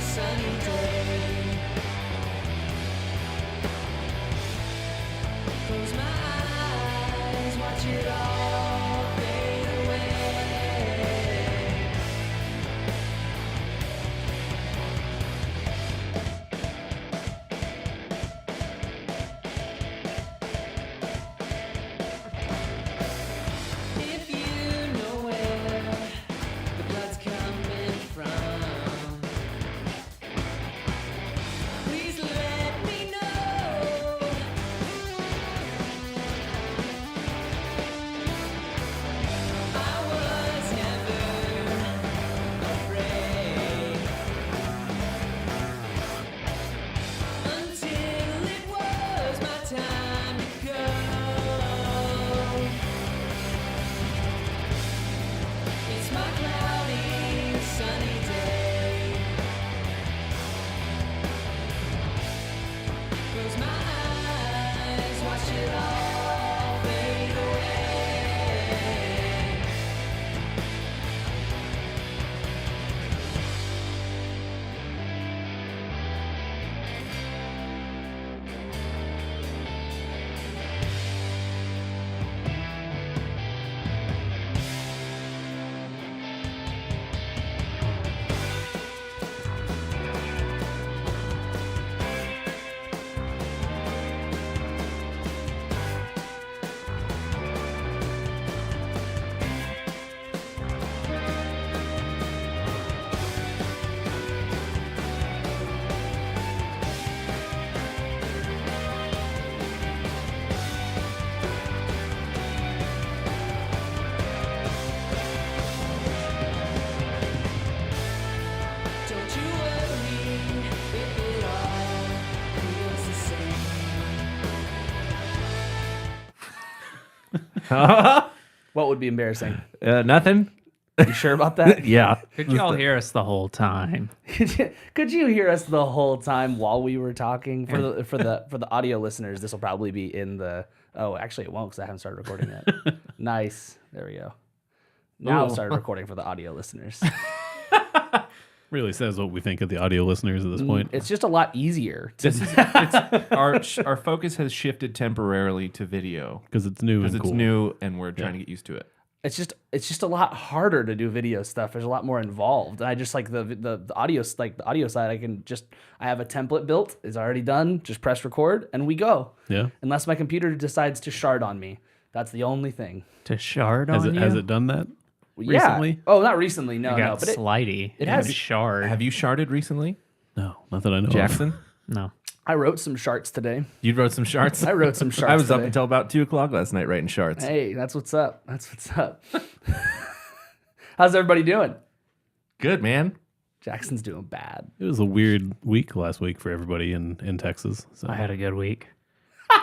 sunny day. Close my eyes, watch it all fade away. If you know where the blood's coming from, please let me know. I was never afraid until it was my time to go. It's my cloudy, sunny day. Close my eyes, watch it all fade away. Don't you worry if it all feels the same. What would be embarrassing? Nothing. You sure about that? Yeah. Could y'all hear us the whole time? Could you hear us the whole time while we were talking? For the audio listeners, this will probably be in the. Oh, actually, it won't because I haven't started recording yet. Nice. There we go. Now I've started recording for the audio listeners. Really says what we think of the audio listeners at this point. It's just a lot easier. Our focus has shifted temporarily to video Because it's new because and it's cool. new and we're trying to get used to it. It's just a lot harder to do video stuff. There's a lot more involved, and I just like the audio the audio side. I have a template built. It's already done. Just press record and we go. Yeah. Unless my computer decides to shard on me, that's the only thing. To shard Has on it, you? has it done that? Yeah. Recently? Oh, not recently. No, I no. got But slidey. it has- shard. Have you sharded recently, No, not that I know of. Jackson? No. I wrote some sharts today. You wrote some shards? I wrote some sharts I was up today. until about 2 o'clock last night writing shards. Hey, that's what's up. That's what's up. How's everybody doing? Good, man. Jackson's doing bad. It was a weird week last week for everybody in Texas. So I had a good week.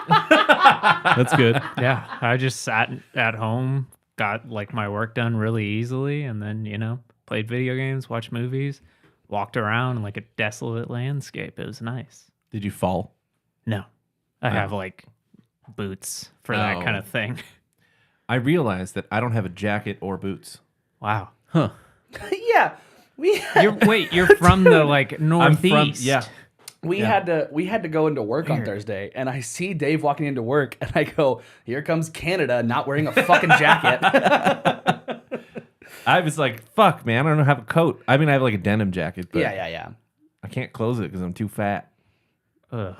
that's good. Yeah. I just sat at home, got like my work done really easily, and then, played video games, watched movies, walked around in like a desolate landscape. It was nice. Did you fall? No. I have like boots for that Oh. kind of thing. I realized that I don't have a jacket or boots. Wow. Yeah, we You're from the like northeast. we had to go into work on Thursday, and I see Dave walking into work, and I go, "Here comes Canada, not wearing a fucking jacket." I was like, fuck, man, I don't have a coat. I mean, I have like a denim jacket, but yeah. I can't close it because I'm too fat. Ugh.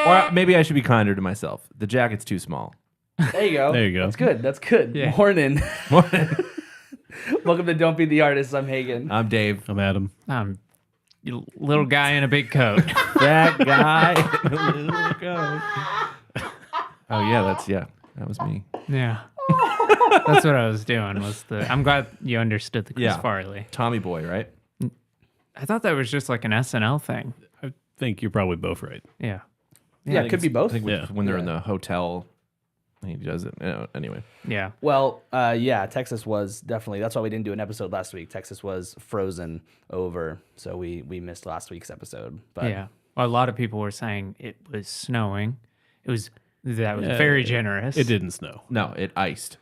Or maybe I should be kinder to myself. The jacket's too small. There you go. There you go. That's good. That's good. Yeah. Morning. Morning. Welcome to Don't Be the Artist. I'm Hagen. I'm Dave. I'm Adam. You little guy in a big coat. That guy. Little coat. Oh yeah, that was me. Yeah. That's what I was doing. I'm glad you understood the Chris Yeah. Farley. Tommy Boy, right? I thought that was just like an SNL thing. I think you're probably both right. Yeah. Yeah, it could be both. I think Yeah. when they're in the hotel, he does it. Anyway, Yeah. Well, yeah, Texas was definitely. That's why we didn't do an episode last week. Texas was frozen over, so we missed last week's episode. But Yeah. Well, a lot of people were saying it was snowing. It was That was Yeah, very generous. It didn't snow. No, it iced.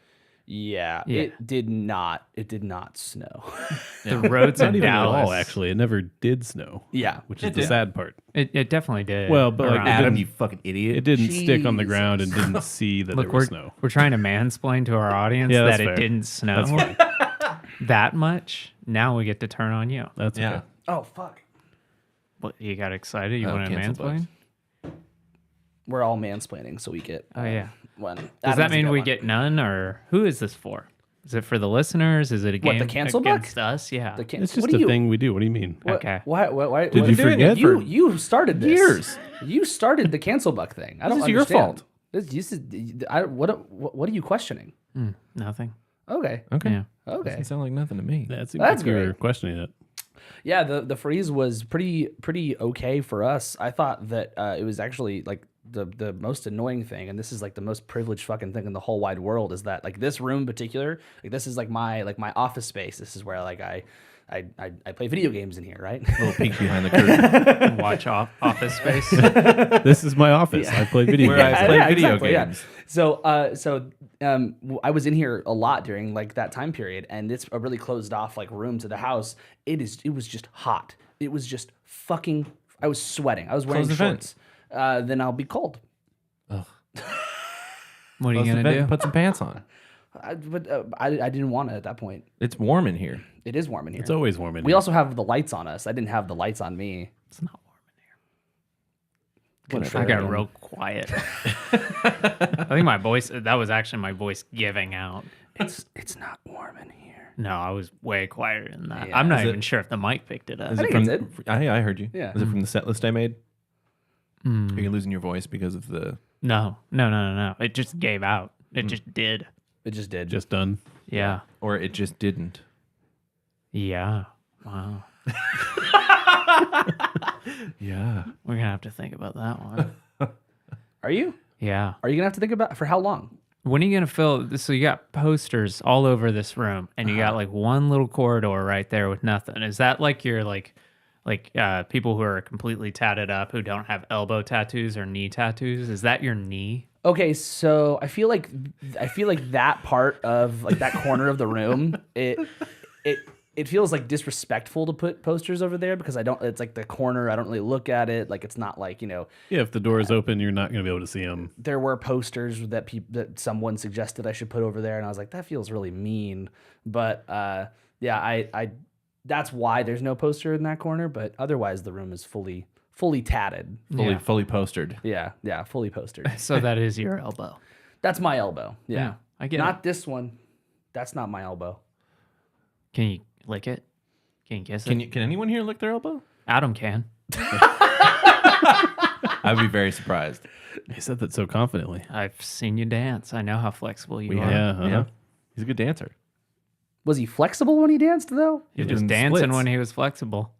Yeah, Yeah. it did not. It did not snow. The roads Not in even at Dallas. all, actually. It never did snow. Yeah, Which is the sad part. It definitely did. Well, but, like, around- it Adam, didn't- you fucking idiot. It didn't stick on the ground and Jesus. didn't see that Look, there we're was snow. we're trying to mansplain to our audience Yeah, that that's it fair. didn't snow that much. Now we get to turn on you. That's yeah. okay. Oh fuck. What, you got excited? You Oh, want to cancel mansplain? bugs. We're all mansplaining, so we get. Oh yeah. One. Does that mean we get none, or who is this for? Is it for the listeners? Is it a game What, the cancel buck? against us? Yeah. the can- It's just what do a you, thing we do. What do you mean? What, Okay. Why? Did what- you forget? You started this. years. You started the cancel buck thing. I don't This is your understand. fault. This is. What are you questioning? Nothing. Okay. Okay. Yeah. Okay. Doesn't sound like nothing to me. That seems That's like you were great. questioning it. Yeah, the freeze was pretty okay for us. I thought that it was actually like the most annoying thing, and this is like the most privileged fucking thing in the whole wide world, is that like this room in particular, like this is like my office space. This is where like I play video games in here, right? A little peek behind the curtain. Watch Office Space. This is my office. I play video Where games. I play video yeah. games. So, I was in here a lot during like that time period, and it's a really closed off like room to the house. It was just hot. It was just fucking. I was sweating. I was wearing Close the vent. shorts. Then I'll be cold. What are Close you the gonna vent do? and put some pants on. I didn't want it at that point. It's warm in here. It is warm in here. It's always warm in We here. also have the lights on us. I didn't have the lights on me. It's not warm in here. Whatever. I got real quiet. I think my voice. That was actually my voice giving out. It's not warm in here. No, I was way quieter than that. Yeah. I'm not Is it- even sure if the mic picked it up. Is I it think from? it I heard you. Yeah. Is it from the set list I made? Mm. Are you losing your voice because of the? No. It just gave out. It just did. It just did. Just done. Yeah. Or it just didn't? Yeah. Wow. Yeah. We're gonna have to think about that one. Are you? Yeah. Are you gonna have to think about for how long? When are you gonna fill this? So you got posters all over this room, and you got like one little corridor right there with nothing. Is that like your like people who are completely tatted up who don't have elbow tattoos or knee tattoos? Is that your knee? Okay, so I feel like that part of like that corner of the room, it feels like disrespectful to put posters over there because I don't. It's like the corner. I don't really look at it. Like it's not like Yeah, if the door is open, you're not going to be able to see them. there were posters that someone suggested I should put over there, and I was like, that feels really mean. But yeah, I that's why there's no poster in that corner. But otherwise, the room is fully tatted. Fully postered. Yeah, fully postered. So that is your elbow. That's my elbow. Yeah, I get not this one. That's not my elbow. Can you lick it? Can you kiss it? Can anyone here lick their elbow? Adam can. I'd be very surprised. He said that so confidently. I've seen you dance. I know how flexible you are. Yeah, Yeah. He's a good dancer. Was he flexible when he danced though? He was doing dancing splits. when he was flexible.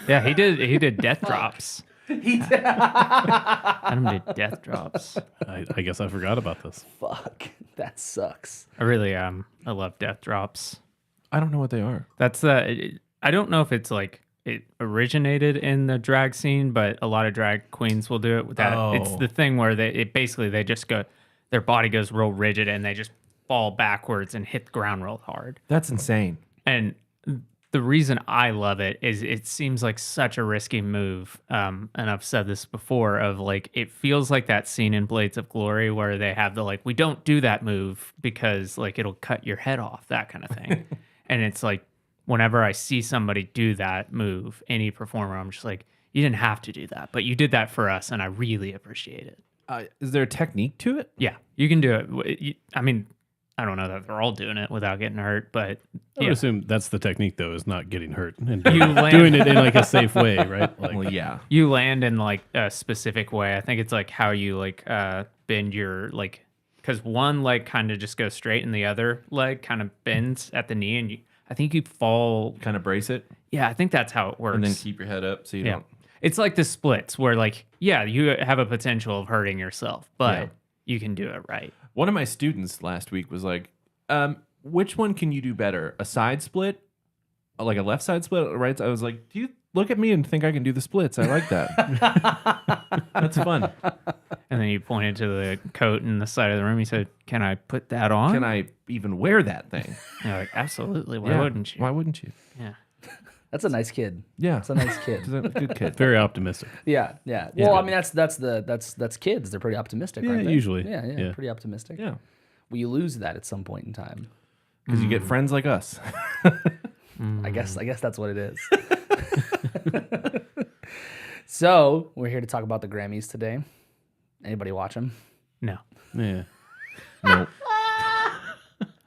Yeah, he did death drops. He did. Adam did death drops. I guess I forgot about this. Fuck, that sucks. I really I love death drops. I don't know what they are. That's I don't know if it's like it originated in the drag scene, but a lot of drag queens will do it with that. It's Oh. the thing where they just go, their body goes real rigid and they just fall backwards and hit the ground real hard. That's insane. And the reason I love it is it seems like such a risky move. And I've said this before of like, it feels like that scene in Blades of Glory where they have the like, we don't do that move because like it'll cut your head off, that kind of thing. And it's like, whenever I see somebody do that move, any performer, I'm just like, you didn't have to do that, but you did that for us. And I really appreciate it. Is there a technique to it? Yeah, you can do it. I mean, I don't know that they're all doing it without getting hurt, but I would yeah. assume that's the technique, though, is not getting hurt and You land- doing it in like a safe way, right? Like, Well, yeah. You land in like a specific way. I think it's like how you like bend your like, because one leg kind of just goes straight and the other leg kind of bends at the knee, and I think you fall. Kind of brace it Yeah, I think that's how it works. and then keep your head up so you yeah, don't. it's like the splits where like you have a potential of hurting yourself, but Yeah. you can do it right. One of my students last week was like, which one can you do better? A side split? Like a left side split or right? I was like, do you look at me and think I can do the splits? I like that. That's fun. And then you pointed to the coat in the side of the room. He said, "Can I put that on?" Can I even wear that thing? And you're like, "Absolutely. Why Yeah. wouldn't you?" Why wouldn't you? Yeah. That's a nice kid. Yeah. That's a nice kid. He's a good kid. Very optimistic. Yeah. Well, I mean, that's kids. They're pretty optimistic, Yeah, aren't they? usually. Yeah, pretty optimistic. Yeah. Well, you lose that at some point in time. Because you get friends like us. I guess that's what it is. So we're here to talk about the Grammys today. Anybody watch them? No. Yeah. Nope.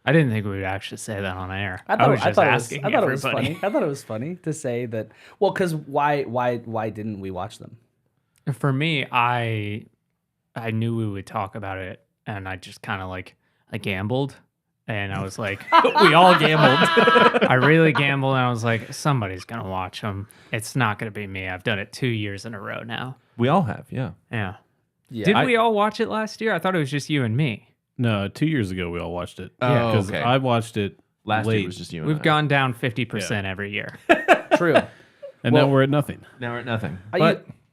I didn't think we would actually say that on air. I was just thought asking it was everybody. funny. I thought it was funny to say that. Well, because why didn't we watch them? For me, I knew we would talk about it, and I just kind of I gambled, and I was like, We all gambled. I really gambled, and I was like, somebody's gonna watch them. It's not gonna be me. I've done it 2 years in a row now. We all have, yeah. Yeah. Yeah. Did we all watch it last year? I thought it was just you and me. No, 2 years ago we all watched it. Oh, Because okay. I watched it Last late, year was just you and We've I. gone down 50% every year. True. and well- now we're at nothing. Now we're at nothing.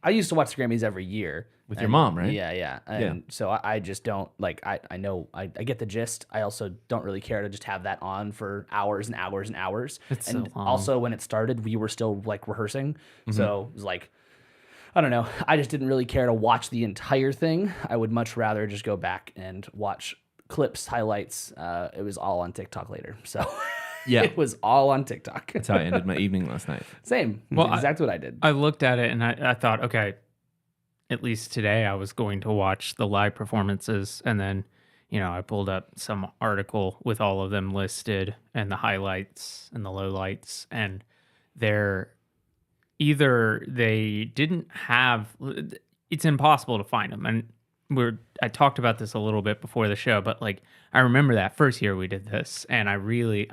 I used to watch the Grammys every year With your mom, right? Yeah. And so I just don't I know I get the gist. I also don't really care to just have that on for hours and hours and hours. It's and so long. also when it started, we were still rehearsing. So it was I don't know. I just didn't really care to watch the entire thing. I would much rather just go back and watch clips, highlights. It was all on TikTok later. So Yeah. it was all on TikTok. That's how I ended my evening last night. Same. Well, That's exactly what I did. I looked at it and I thought, okay, at least today I was going to watch the live performances. And then, I pulled up some article with all of them listed and the highlights and the lowlights. And they're either they didn't have, it's impossible to find them. And I talked about this a little bit before the show, but I remember that first year we did this, and I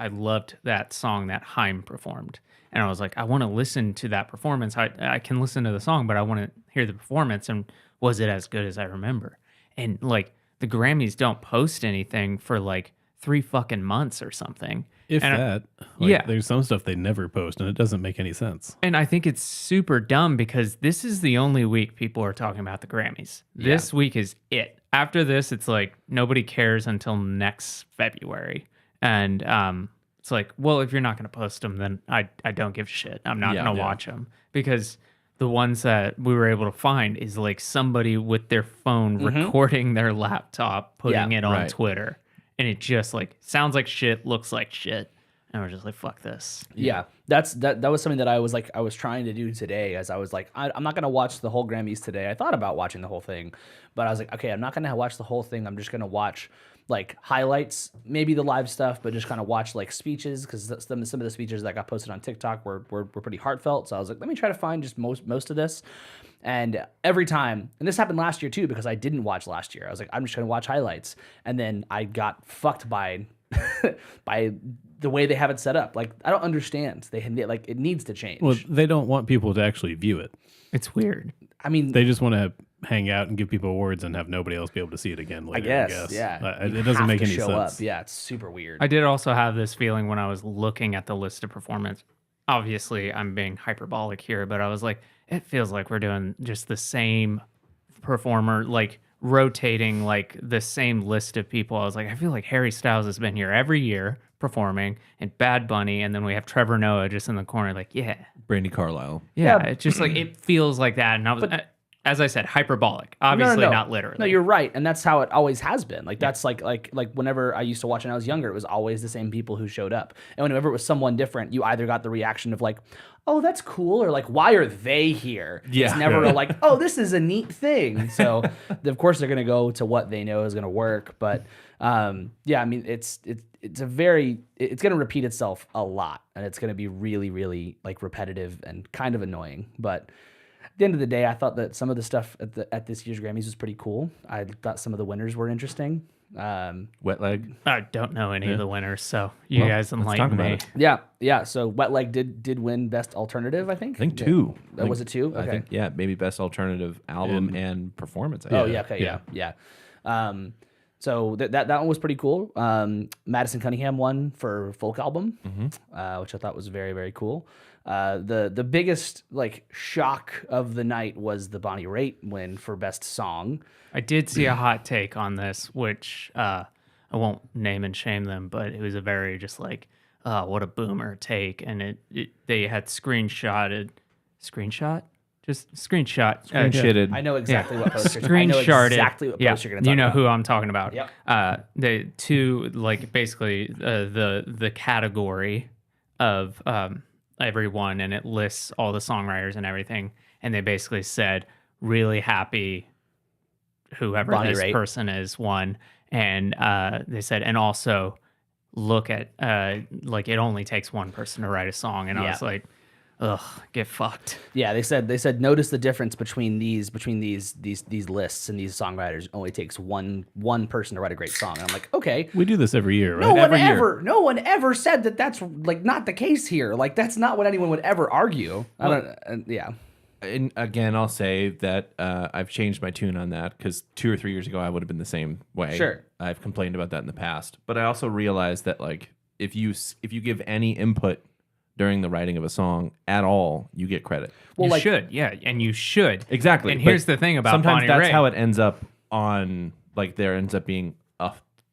loved that song that Haim performed, and I was like, I want to listen to that performance. I can listen to the song, but I want to hear the performance. And was it as good as I remember? And the Grammys don't post anything for 3 fucking months or something. If And that. yeah. There's some stuff they never post, and it doesn't make any sense. And I think it's super dumb because this is the only week people are talking about the Grammys. This week is it. After this, it's nobody cares until next February. And it's well, if you're not going to post them, then I don't give a shit. I'm not going to watch them. Because the ones that we were able to find is somebody with their phone recording their laptop, putting it on right. Twitter. And it just sounds like shit, looks like shit. And we're just fuck this. Yeah, that was something that I was trying to do today. As I was I'm not gonna watch the whole Grammys today. I thought about watching the whole thing, but I was okay, I'm not gonna watch the whole thing. I'm just gonna watch highlights, maybe the live stuff, but just kind of watch speeches, because some of the speeches that got posted on TikTok were pretty heartfelt. So I was let me try to find just most of this. And every time, and this happened last year too, because I didn't watch last year. I was I'm just gonna watch highlights, and then I got fucked by by the way they have it set up. I don't understand. They it needs to change. Well, they don't want people to actually view it. It's weird. I mean, They just want to hang out and give people awards and have nobody else be able to see it again later. I guess. Yeah, It You doesn't have make to any show sense. up. Yeah, it's super weird. I did also have this feeling when I was looking at the list of performance. Obviously, I'm being hyperbolic here, but I was it feels like we're doing just the same performer, rotating the same list of people. I was I feel like Harry Styles has been here every year performing, and Bad Bunny, and then we have Trevor Noah just in the corner. Yeah, Brandy Carlisle. yeah. It's just it feels like that. And I was, as I said, hyperbolic. Obviously, No. not literally. No, you're right, and that's how it always has been. That's like whenever I used to watch when I was younger, it was always the same people who showed up. And whenever it was someone different, you either got the reaction of oh, that's cool, or why are they here? Yeah. It's never oh, this is a neat thing. So of course they're gonna go to what they know is gonna work. But yeah, I mean it's gonna repeat itself a lot, and it's gonna be really, really repetitive and kind of annoying. But at the end of the day, I thought that some of the stuff at this year's Grammys was pretty cool. I thought some of the winners were interesting. Wet leg. I don't know any of the winners, so you guys let's enlighten talk about me. it. Yeah. So Wet Leg did win Best Alternative, I think. I think 2. Was it 2? I think, maybe Best Alternative Album and Performance. I Oh guess. yeah. Okay. Yeah. So that one was pretty cool. Madison Cunningham won for folk album, which I thought was very, very cool. The biggest like shock of the night was the Bonnie Raitt win for best song. I did see a hot take on this, which I won't name and shame them, but it was a very just like, what a boomer take. And they had screenshotted. Screenshotted. I know exactly what poster. Screenshotted. Exactly what poster you're gonna talk you know about. who I'm talking about. Yep. The two like basically the category of everyone, and it lists all the songwriters and everything, and they basically said really happy whoever Bonnie this Raitt. person is won, and they said and also look at like it only takes one person to write a song, and I was like, ugh, get fucked. Yeah, they said notice the difference between these lists, and these songwriters. It only takes one person to write a great song. And I'm like, okay. We do this every year, right? No one ever said that that's like not the case here. Like that's not what anyone would ever argue. Yeah. And again, I'll say that I've changed my tune on that because 2 or 3 years ago I would have been the same way. Sure. I've complained about that in the past, but I also realized that like if you give any input during the writing of a song at all, you get credit. Well, You should, yeah, and you should. Exactly. And but here's the thing about sometimes Bonnie that's Raitt. how it ends up on like there ends up being a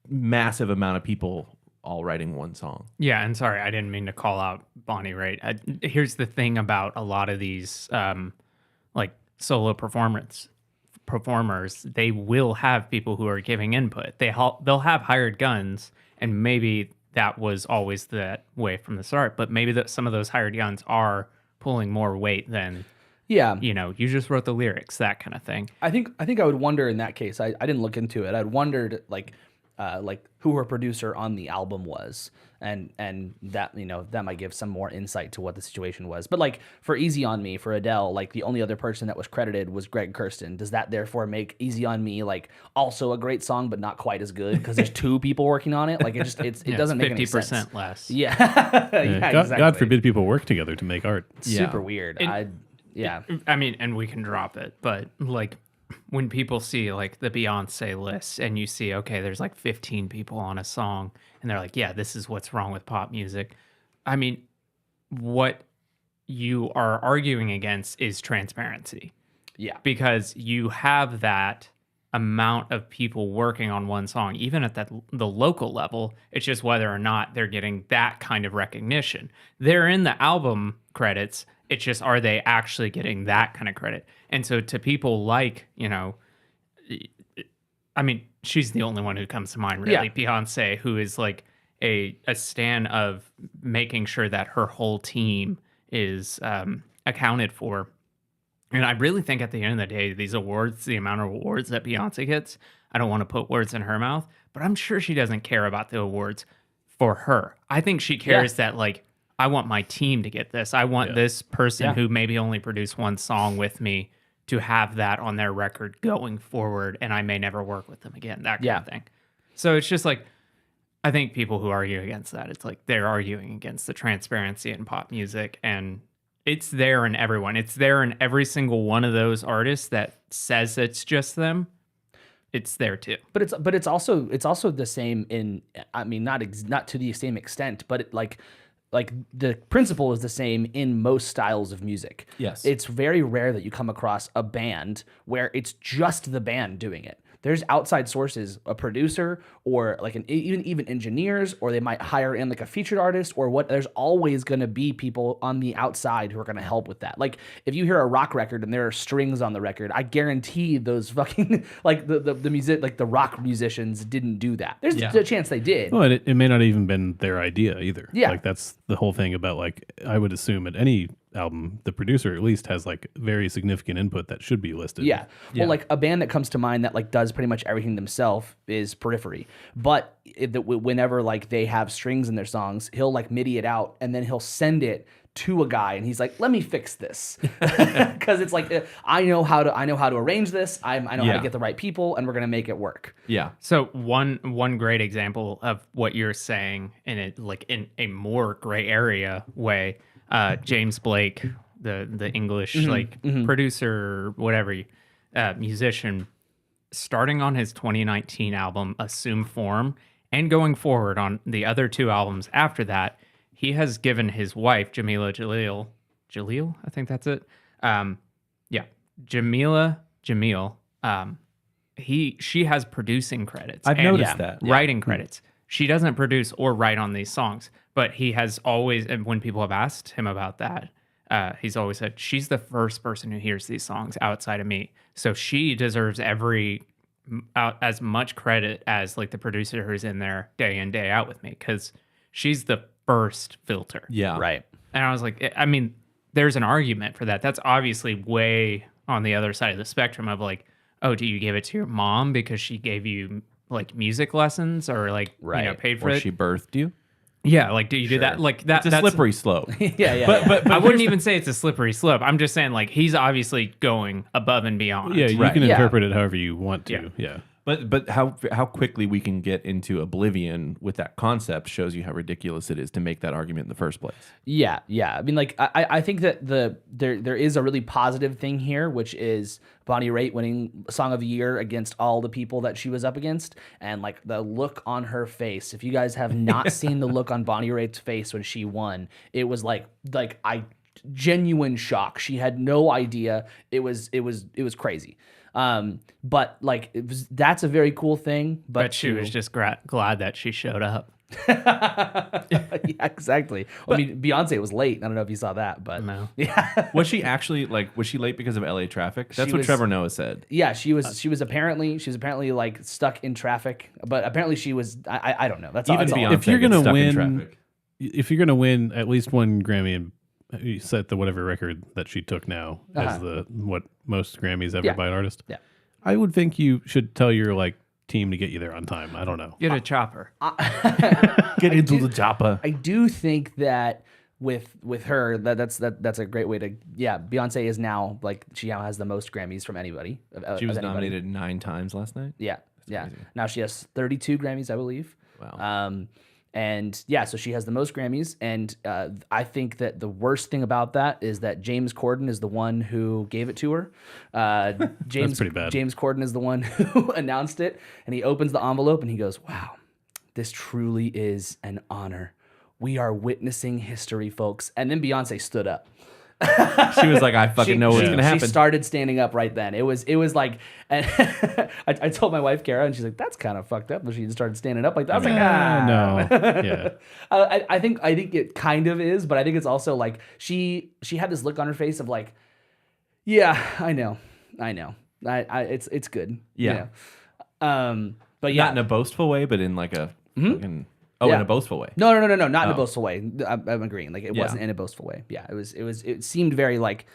massive amount of people all writing one song. Yeah, and sorry, I didn't mean to call out Bonnie Raitt. Here's the thing about a lot of these like solo performers. They will have people who are giving input. They'll have hired guns, and maybe that was always that way from the start. But maybe some of those hired guns are pulling more weight than Yeah. you just wrote the lyrics, that kind of thing. I think I would wonder in that case. I didn't look into it. I'd wondered like who her producer on the album was, and that that might give some more insight to what the situation was. But like for Easy on Me, for Adele, like the only other person that was credited was Greg Kurstin. Does that therefore make Easy on Me like also a great song but not quite as good because there's two people working on it? Like it doesn't make any sense. 50% less. Yeah. God, exactly. God forbid people work together to make art. Super weird. Yeah. I mean, and we can drop it, but like when people see like the Beyonce list and you see, okay, there's like 15 people on a song and they're like, yeah, this is what's wrong with pop music. I mean, what you are arguing against is transparency. Yeah. Because you have that amount of people working on one song, even at the local level. It's just whether or not they're getting that kind of recognition. They're in the album credits. It's just, are they actually getting that kind of credit? And so to people like, I mean, she's the only one who comes to mind, really. Yeah. Beyonce, who is like a stan of making sure that her whole team is accounted for. And I really think at the end of the day, these awards, the amount of awards that Beyonce gets, I don't want to put words in her mouth, but I'm sure she doesn't care about the awards for her. I think she cares that like, I want my team to get this. I want this person who maybe only produced one song with me to have that on their record going forward, and I may never work with them again, that kind of thing. So it's just like, I think people who argue against that, it's like they're arguing against the transparency in pop music, and it's there in everyone. It's there in every single one of those artists that says it's just them. It's there too. But it's also the same in, I mean, not to the same extent, but like the principle is the same in most styles of music. Yes. It's very rare that you come across a band where it's just the band doing it. There's outside sources, a producer or like even engineers, or they might hire in like a featured artist or what. There's always going to be people on the outside who are going to help with that. Like if you hear a rock record and there are strings on the record, I guarantee those fucking like the music, like the rock musicians didn't do that. There's a chance they did. Well, and it may not even been their idea either. Yeah. Like that's the whole thing about like, I would assume at any album, the producer at least has like very significant input that should be listed. Yeah. Well, like a band that comes to mind that like does pretty much everything themselves is Periphery. But whenever like they have strings in their songs, he'll like MIDI it out and then he'll send it to a guy and he's like, "Let me fix this," because it's like I know how to arrange this. I know how to get the right people, and we're gonna make it work. Yeah. So one great example of what you're saying in it, like in a more gray area way, James Blake, the English producer, whatever, musician, starting on his 2019 album, Assume Form, and going forward on the other 2 albums after that, he has given his wife, Jaleel, I think that's it. Yeah, Jamil. She has producing credits. I've and noticed that. writing credits. She doesn't produce or write on these songs, but he has always, and when people have asked him about that, he's always said, she's the first person who hears these songs outside of me. So she deserves as much credit as like the producer who's in there day in, day out with me, because she's the first filter. Yeah. Right. And I was like, I mean, there's an argument for that. That's obviously way on the other side of the spectrum of like, oh, do you give it to your mom because she gave you like music lessons or like, paid for Or it? she birthed you. Yeah, like do you do that? Like that? It's a slippery slope. Yeah. But I wouldn't even say it's a slippery slope. I'm just saying like he's obviously going above and beyond. Yeah, you Right. can Yeah. interpret it however you want to. Yeah. But how quickly we can get into oblivion with that concept shows you how ridiculous it is to make that argument in the first place. Yeah. I mean, like, I think that there is a really positive thing here, which is Bonnie Raitt winning Song of the Year against all the people that she was up against, and like the look on her face. If you guys have not seen the look on Bonnie Raitt's face when she won, it was like genuine shock. She had no idea. It was crazy. But like that's a very cool thing. But she was just glad that she showed up. yeah, exactly. Well, I mean, Beyonce was late. I don't know if you saw that, but No. yeah, Was she actually was she late because of LA traffic? That's She what was- Trevor Noah said. yeah, she was apparently like stuck in traffic, but apparently she was. I don't know. That's all. Even That's all. Beyonce If you're gets gonna stuck in win, traffic. if you're gonna win at least one Grammy and you set the whatever record that she took now as the what most Grammys ever Yeah. by an artist, Yeah. I would think you should tell your like team to get you there on time. I don't know. Get a chopper. Get into the chopper. I do think that with her that's a great way to Beyonce is now like she now has the most Grammys from anybody. She was of anybody. nominated 9 times last night. Yeah. crazy. Now she has 32 Grammys, I believe. Wow. And yeah, so she has the most Grammys, and I think that the worst thing about that is that James Corden is the one who gave it to her. James pretty bad. James Corden is the one who announced it, and he opens the envelope and he goes, "Wow, this truly is an honor. We are witnessing history, folks." And then Beyonce stood up. She was like, I fucking know what's gonna happen. She started standing up right then. It was like, and I told my wife Kara, and she's like, "That's kind of fucked up." But she just started standing up like that. I was like, No. Yeah. I think it kind of is, but I think it's also like she had this look on her face of like, yeah, I know, it's good. Yeah. But yeah, Not in a boastful way, but in like a fucking, Yeah. in a boastful way. no, not in a Oh. boastful way. I'm agreeing. Like it Yeah. wasn't in a boastful way. Yeah, it seemed very like,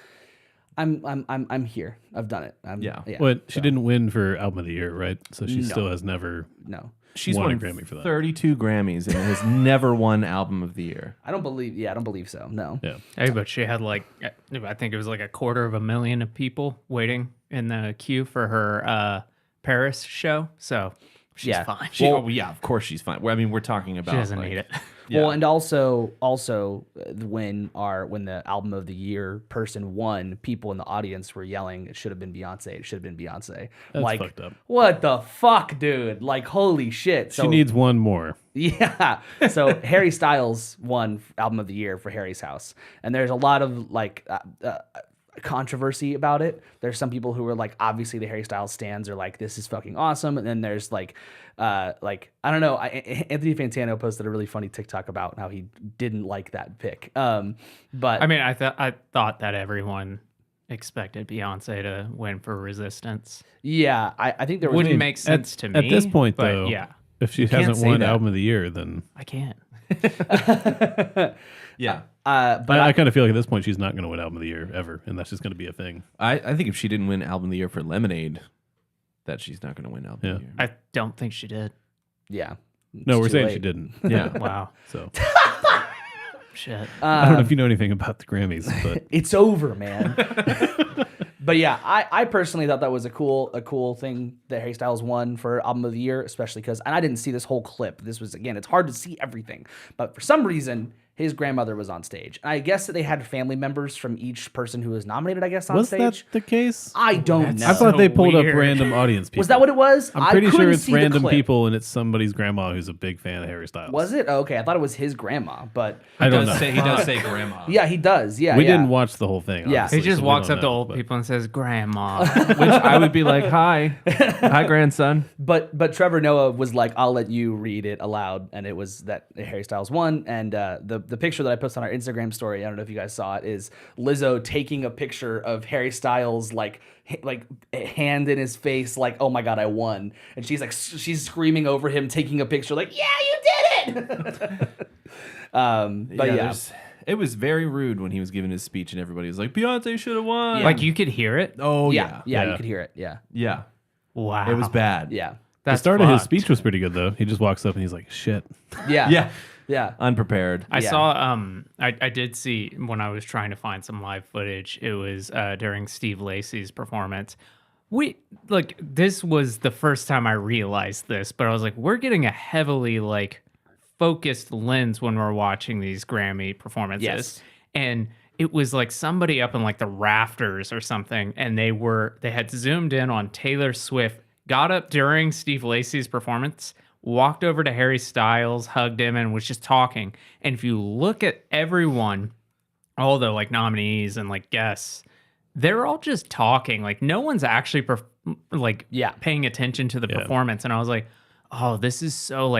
I'm here. I've done it. Yeah. But she didn't win for Album of the Year, right? So she No. still has never. No, She's won a won Grammy for that. 32 Grammys and has never won Album of the Year. I don't believe so. No. Yeah. Hey, but she had like, I think it was like 250,000 of people waiting in the queue for her Paris show. So she's Yeah. fine. Well, yeah, of course she's fine. Well, I mean, we're talking about She doesn't like, need it. Yeah. Well, and also when the Album of the Year person won, people in the audience were yelling, "It should have been Beyonce! It should have been Beyonce!" That's like, fucked up. what the fuck, dude? Like, holy shit! So She needs one more. yeah. So Harry Styles won Album of the Year for Harry's House, and there's a lot of like controversy about it. There's some people who are like, obviously the Harry Styles stans are like, this is fucking awesome, and then there's like I don't know. Anthony Fantano posted a really funny TikTok about how he didn't like that pick. But I mean, I thought that everyone expected Beyonce to win for Resistance. yeah, I think there was Wouldn't make sense to me. At this point, but though, yeah, if she can't hasn't say won that. Album of the Year, then I can't. yeah. but I kind of feel like at this point she's not going to win Album of the Year ever, and that's just going to be a thing. I think if she didn't win Album of the Year for Lemonade, that she's not going to win Album of the Year. I don't think she did. yeah. No, It's we're too saying late. she didn't. Yeah. Wow. So Shit. I don't know if you know anything about the Grammys, but It's over, man. But yeah, I personally thought that was a cool thing that Harry Styles won for Album of the Year, especially because, and I didn't see this whole clip. This was, again, it's hard to see everything, but for some reason, his grandmother was on stage. I guess that they had family members from each person who was nominated, I guess, on Was stage. that the case? I don't know. I thought they pulled weird. up random audience people. Was that what it was? I'm pretty sure couldn't it's see the random clip. people, and it's somebody's grandma who's a big fan of Harry Styles. Was it? Oh, okay, I thought it was his grandma, but I don't know. He does say grandma. yeah, he does. Yeah, We yeah. didn't watch the whole thing. Yeah. obviously, He just so we walks don't up to know, old but- people and says, "Grandma." Which I would be like, hi, grandson. But Trevor Noah was like, I'll let you read it aloud, and it was that Harry Styles won. And the picture that I posted on our Instagram story, I don't know if you guys saw it, is Lizzo taking a picture of Harry Styles like hand in his face, like, oh my god, I won, and she's screaming over him, taking a picture, like, yeah, you did it. But yeah. there's- it was very rude when he was giving his speech and everybody was like, Beyonce should have won. Like you could hear it. oh yeah, yeah. you Yeah. could hear it. Yeah, Yeah. Wow. It was bad. yeah, The That's start of his fucked. speech was pretty good, though. He just walks up and he's like, shit. yeah, Yeah. yeah. Unprepared. I Yeah. saw I did see when I was trying to find some live footage, it was during Steve Lacy's performance. This was the first time I realized this, but I was like, we're getting a heavily focused lens when we're watching these Grammy performances. Yes. And it was like somebody up in the rafters or something, and they had zoomed in on Taylor Swift, got up during Steve Lacy's performance, walked over to Harry Styles, hugged him, and was just talking. And if you look at everyone, all the nominees and guests, they're all just talking. No one's actually paying attention to the performance. And I was like, oh, this is so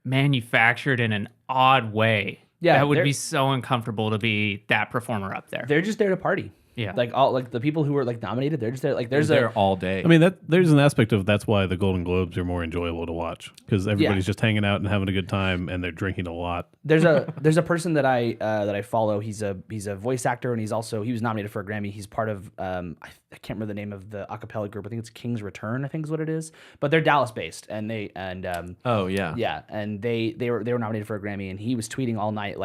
manufactured in an odd way. Yeah, that would they're- be so uncomfortable to be that performer up there. They're just there to party. Yeah. all the people who were nominated, they're just there. There's there a all day. I mean, there's an aspect of that's why the Golden Globes are more enjoyable to watch because everybody's just hanging out and having a good time and they're drinking a lot. there's a person that I follow. He's a voice actor, and he was nominated for a Grammy. He's part of I can't remember the name of the a cappella group. I think it's King's Return, I think is what it is. But they're Dallas based, and they oh yeah. yeah, and they were nominated for a Grammy, and he was tweeting all night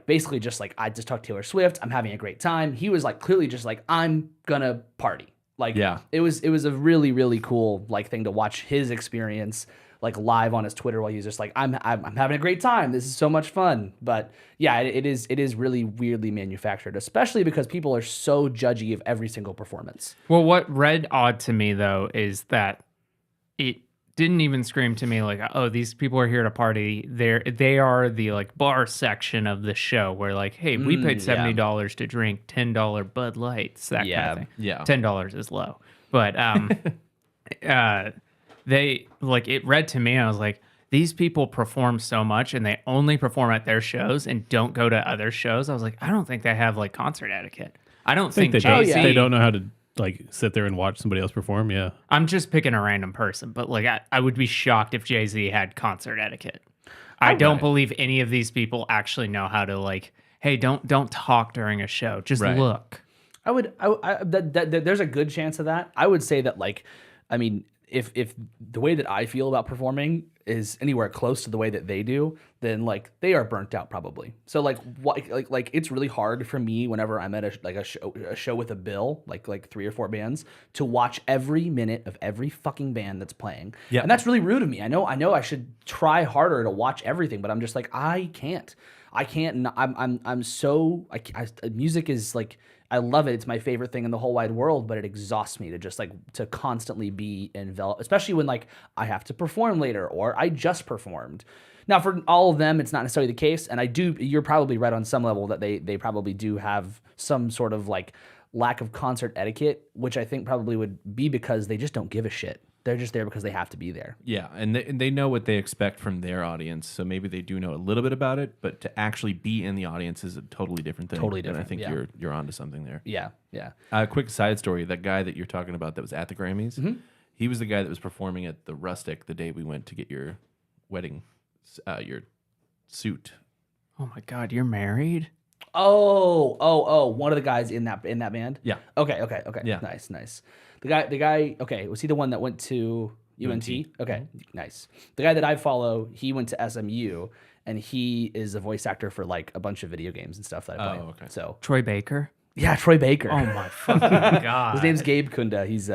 basically just I just talked Taylor Swift. I'm having a great time. He was clearly just I'm gonna party. Yeah. It was a really, really cool thing to watch his experience live on his Twitter while he was just I'm having a great time. This is so much fun. But yeah, it is really weirdly manufactured, especially because people are so judgy of every single performance. Well, what read odd to me though is that it didn't even scream to me oh, these people are here to party. They are the bar section of the show where hey, we paid $70 to drink $10 Bud Lights, that kind of thing. Yeah. $10 is low, but they it read to me. I was like, these people perform so much and they only perform at their shows and don't go to other shows. I was like, I don't think they have concert etiquette. I don't think they Jay-Z. don't. They don't know how to sit there and watch somebody else perform. Yeah. I'm just picking a random person, but I would be shocked if Jay-Z had concert etiquette. I don't believe any of these people actually know how to hey, don't talk during a show. Just Right. look. There's a good chance of that. I would say that I mean, if the way that I feel about performing is anywhere close to the way that they do, then they are burnt out probably. So it's really hard for me whenever I'm at a show with a bill, like 3 or 4 bands, to watch every minute of every fucking band that's playing. Yeah. And that's really rude of me. I know I should try harder to watch everything, but I'm just I can't. I'm so music is I love it. It's my favorite thing in the whole wide world, but it exhausts me to just to constantly be enveloped, especially when I have to perform later or I just performed. Now, for all of them, it's not necessarily the case, and you're probably right on some level that they probably do have some sort of lack of concert etiquette, which I think probably would be because they just don't give a shit. They're just there because they have to be there. Yeah, and they know what they expect from their audience, so maybe they do know a little bit about it, but to actually be in the audience is a totally different thing. Totally And I different, think yeah. you're onto something there. Yeah, yeah. Quick side story: that guy that you're talking about that was at the Grammys, he was the guy that was performing at the Rustic the day we went to get your wedding, your suit. Oh my God, you're married? Oh, one of the guys in that band? Yeah. Okay. Yeah. Nice. The guy, okay, was he the one that went to UNT? Okay, nice. The guy that I follow, he went to SMU, and he is a voice actor for a bunch of video games and stuff that I play. Oh, okay. So, Troy Baker? yeah, Troy Baker. Oh my fucking God. His name's Gabe Kunda. He's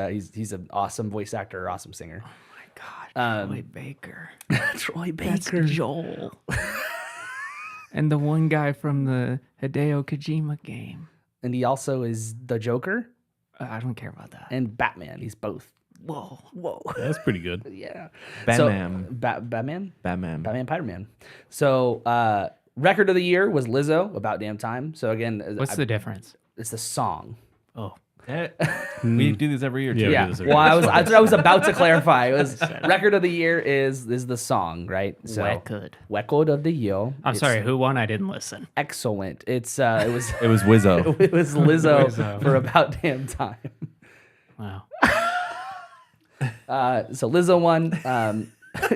an awesome voice actor, awesome singer. Oh my God, Troy Baker. Troy That's Baker. Joel. And the one guy from the Hideo Kojima game. And he also is the Joker I don't care about that. and Batman. He's both. Whoa. That's pretty good. Yeah. Batman. So, Batman? Batman. Batman, Spider-Man. So, record of the year was Lizzo, About Damn Time. So again, What's the difference? it's the song. Oh. We do this every year too. Yeah, we Yeah. do this Well, I was about to clarify. It was record of the year is the song, right? So record of the year. I'm It's sorry, who won? I didn't listen. Excellent. It's it was It was Wizzo. it was Lizzo, Lizzo. for About Damn Time. Wow. So Lizzo won.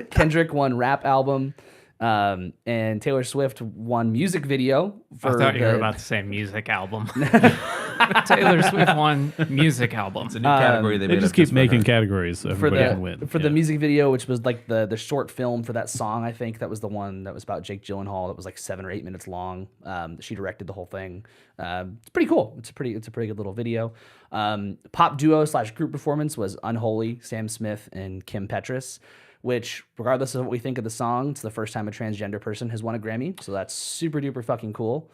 Kendrick won rap album. And Taylor Swift won music video for I thought you were about to say music album. Taylor Swift won music album. It's a new category they They made just up keep for making her. categories so for everybody can win. the music video, which was like the short film for that song. I think that was the one that was about Jake Gyllenhaal. That was like 7 or 8 minutes long. She directed the whole thing. It's pretty cool. It's a pretty good little video. Pop duo / group performance was Unholy, Sam Smith and Kim Petras. Which, regardless of what we think of the song, it's the first time a transgender person has won a Grammy. So that's super duper fucking cool.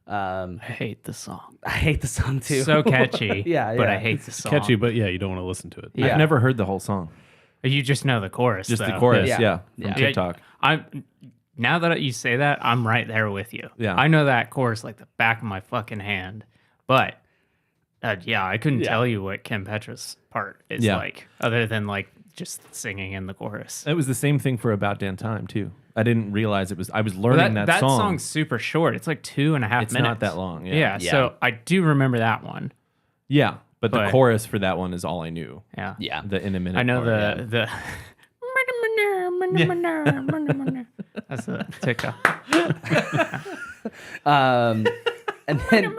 I hate the song. I hate the song too. So catchy. Yeah, But yeah. I hate the song. Catchy, but yeah, you don't want to listen to it. Yeah. I've never heard the whole song. You just know the chorus. Just the though. chorus, Yeah. yeah, Yeah. from TikTok. Now that you say that, I'm right there with you. Yeah. I know that chorus like the back of my fucking hand. But yeah, I couldn't tell you what Kim Petras' part is Yeah. like, other than like just singing in the chorus. It was the same thing for About Damn Time too. I didn't realize it was. I was learning that song. song's super short. It's like 2.5 minutes. It's not that long. Yeah. Yeah. So I do remember that one. Yeah, but the But- chorus for that one is all I knew. Yeah. Yeah. The in a minute. I know part, the that's the TikTok. And then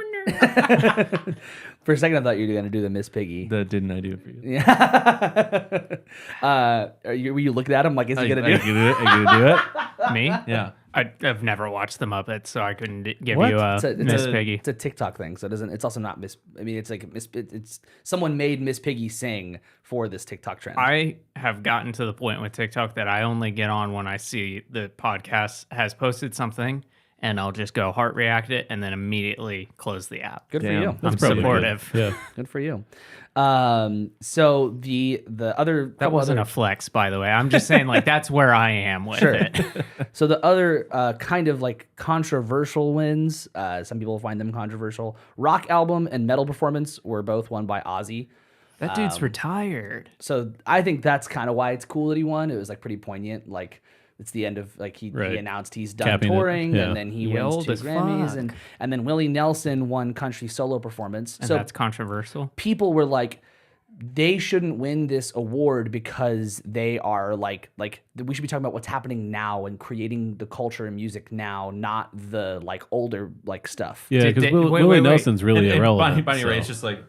for a second, I thought you were going to do the Miss Piggy. The didn't I do it for you? Yeah. Were you looking at him like, is he going to do it? Are you gonna do it? Me? Yeah. I've never watched the Muppets, so I couldn't give What? you a It's a- Miss Piggy. It's a TikTok thing, so it doesn't. It's also not Miss. I mean, it's like it's someone made Miss Piggy sing for this TikTok trend. I have gotten to the point with TikTok that I only get on when I see the podcast has posted something, and I'll just go heart react it and then immediately close the app. Good Damn. for you. I'm Probably supportive. good. Yeah. Good for you. So the other That couple wasn't other, a flex, by the way. I'm just saying, like, that's where I am with Sure. it. So the other kind of like controversial wins, some people find them controversial. Rock album and metal performance were both won by Ozzy. That dude's retired. So I think that's kind of why it's cool that he won. It was like pretty poignant. Like it's the end of like he Right. announced he's done Capping it, touring, yeah. and then he He wins old 2 as Grammys, fuck. and then Willie Nelson won country solo performance. And So that's controversial. people were like, they shouldn't win this award because they are like we should be talking about what's happening now and creating the culture and music now, not the like older like stuff. Yeah, Did because they- Willie wait. Nelson's really irrelevant. Bonnie so. Raitt's just like.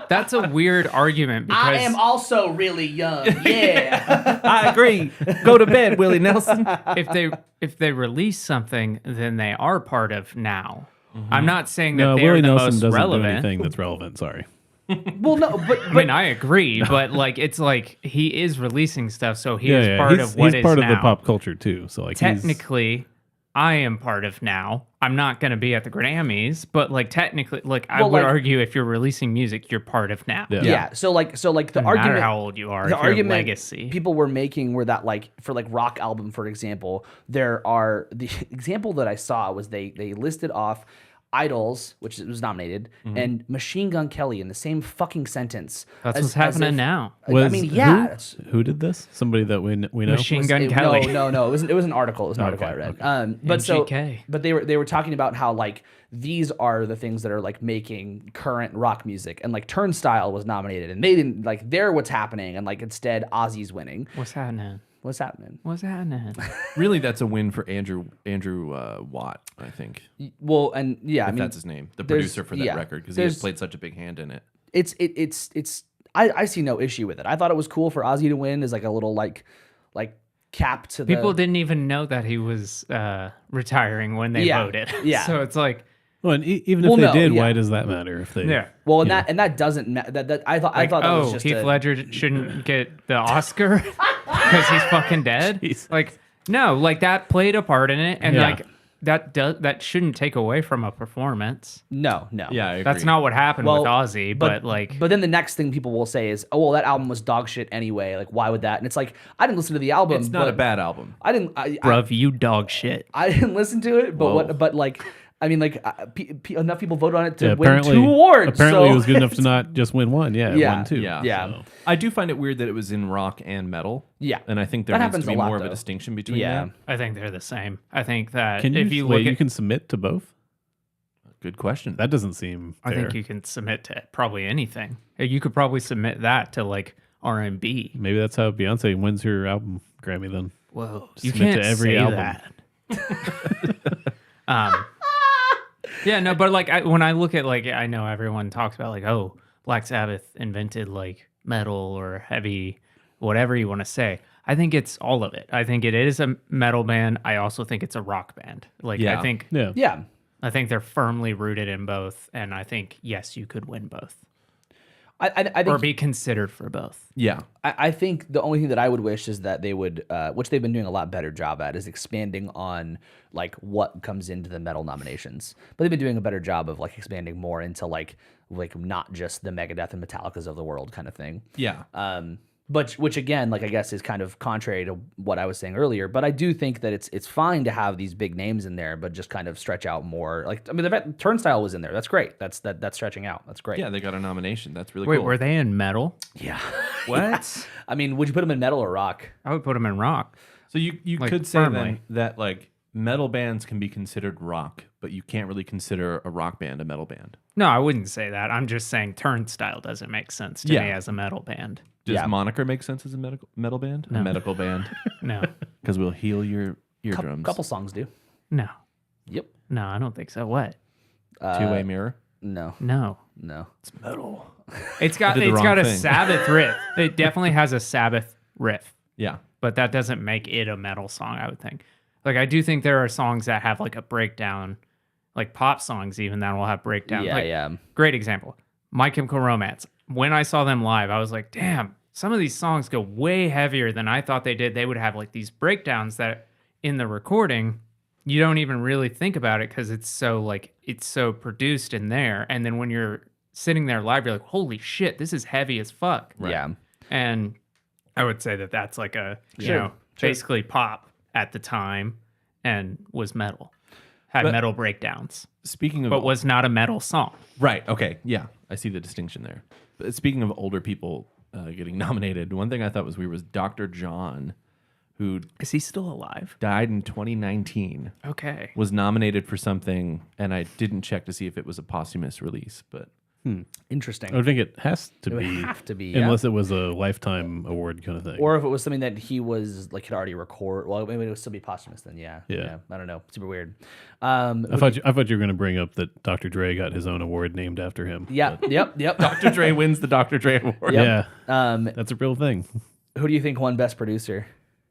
That's a weird argument because I am also really young. Yeah. I agree. Go to bed, Willie Nelson. if they release something, then they are part of now. I'm not saying that No, they're Willie the Nelson most doesn't relevant. do anything that's relevant. Sorry. Well, no, but I mean, I agree, but like it's like he is releasing stuff, so he is Yeah, part he's, of what he's is part now. of the pop culture too. So like Technically, I am part of now. I'm not going to be at the Grammys, but like technically, like I Well, would like- argue if you're releasing music, you're part of now. Yeah. yeah. So the No matter argument, how old you are, the if you're argument legacy. people were making were that like for like rock album, for example, there are the example that I saw was they listed off Idols, which was nominated, and Machine Gun Kelly in the same fucking sentence. That's as- what's as happening if- now. I mean, yeah. Who did this? Somebody that we know. Machine Gun It- Kelly. No. It was an article. It was an article I Okay, read. okay. But MGK. but they were talking about how like these are the things that are like making current rock music, and like Turnstile was nominated, and they didn't like they're what's happening, and like instead Ozzy's winning. What's happening? What's happening? What's happening? Really, that's a win for Andrew Watt, I think. Well, and yeah, I If mean, that's his name, the there's- producer for that yeah, record, because he has there's- played such a big hand in it. it's I see no issue with it. I thought it was cool for Ozzy to win as like a little like cap to the People didn't even know that he was retiring when they Yeah, voted. yeah. So it's like, Well, and even if Well, they no, did, yeah. why does that matter? If they yeah. Well, and that doesn't that I thought Like, that oh, was just Heath a, Ledger shouldn't get the Oscar because he's fucking dead. Jeez. Like, No, like that played a part in it, and Yeah. like that shouldn't take away from a performance. No. Yeah, I agree. That's not what happened with Ozzy, but like, but then the next thing people will say is, oh well, that album was dog shit anyway. Like, why would that? And it's like, I didn't listen to the album. It's not a bad album. I didn't. bruv, you dog shit. I didn't listen to it, but Whoa. But like, I mean, like, enough people voted on it to Yeah, win 2 awards. Apparently, so it was good enough to not just win one. Yeah, it Yeah, won 2. yeah. Yeah. So. I do find it weird that it was in rock and metal. Yeah. And I think there That needs happens to be a lot, more of a though. distinction between Yeah. that. I think they're the same. I think that Can if you you wait? look You at, can submit to both. Good question. That doesn't seem I fair. think you can submit to probably anything. You could probably submit that to like R&B. Maybe that's how Beyonce wins her album Grammy. Then Whoa, you Submit can't to every say album. that. Yeah, no, but like when I look at like, I know everyone talks about like, oh, Black Sabbath invented like metal or heavy, whatever you want to say. I think it's all of it. I think it is a metal band. I also think it's a rock band. Like Yeah. I think yeah, I think they're firmly rooted in both, and I think yes, you could win both I think or be considered for both. Yeah. I think the only thing that I would wish is that they would, which they've been doing a lot better job at, is expanding on like what comes into the metal nominations. But they've been doing a better job of like expanding more into like not just the Megadeth and Metallicas of the world kind of thing. Yeah. But which again, like I guess is kind of contrary to what I was saying earlier. But I do think that it's fine to have these big names in there, but just kind of stretch out more. Like I mean, the Turnstile was in there. That's great. That's stretching out. That's great. Yeah, they got a nomination. That's really Wait, cool. were they in metal? Yeah. What? I mean, would you put them in metal or rock? I would put them in rock. So you Like, could say then firmly. that like metal bands can be considered rock, but you can't really consider a rock band a metal band. No, I wouldn't say that. I'm just saying Turnstile doesn't make sense to Yeah. me as a metal band. Does Yeah. Moniker make sense as a metal band? A medical band? No, Because we'll heal your eardrums. Couple songs do. no, Yep. no, I don't think so. What? Two-way mirror. No. No. No. It's metal. It's got I did the it's wrong got a thing. Sabbath riff. It definitely has a Sabbath riff, Yeah. but that doesn't make it a metal song, I would think. Like I do think there are songs that have like a breakdown, like pop songs even that will have breakdown. Yeah, Like, yeah. Great example. My Chemical Romance. When I saw them live, I was like, damn, some of these songs go way heavier than I thought they did. They would have like these breakdowns that in the recording, you don't even really think about it because it's so produced in there. And then when you're sitting there live, you're like, holy shit, this is heavy as fuck. Yeah. And I would say that that's like a, you Sure, know, basically pop at the time and was metal. Had But- metal breakdowns, Speaking of but was not a metal song. right, okay, yeah, I see the distinction there. But speaking of older people getting nominated, one thing I thought was weird was Dr. John, who Is he still alive? died in 2019, Okay. was nominated for something, and I didn't check to see if it was a posthumous release, but Interesting. I would think it has to It would be, have to be, yeah. unless it was a lifetime award kind of thing. Or if it was something that he was like had already recorded. Well, maybe it would still be posthumous then. Yeah. Yeah. I don't know. Super weird. I thought you were going to bring up that Dr. Dre got his own award named after him. Yeah. Yep. Dr. Dre wins the Dr. Dre Award. Yep. Yeah, that's a real thing. Who do you think won Best Producer?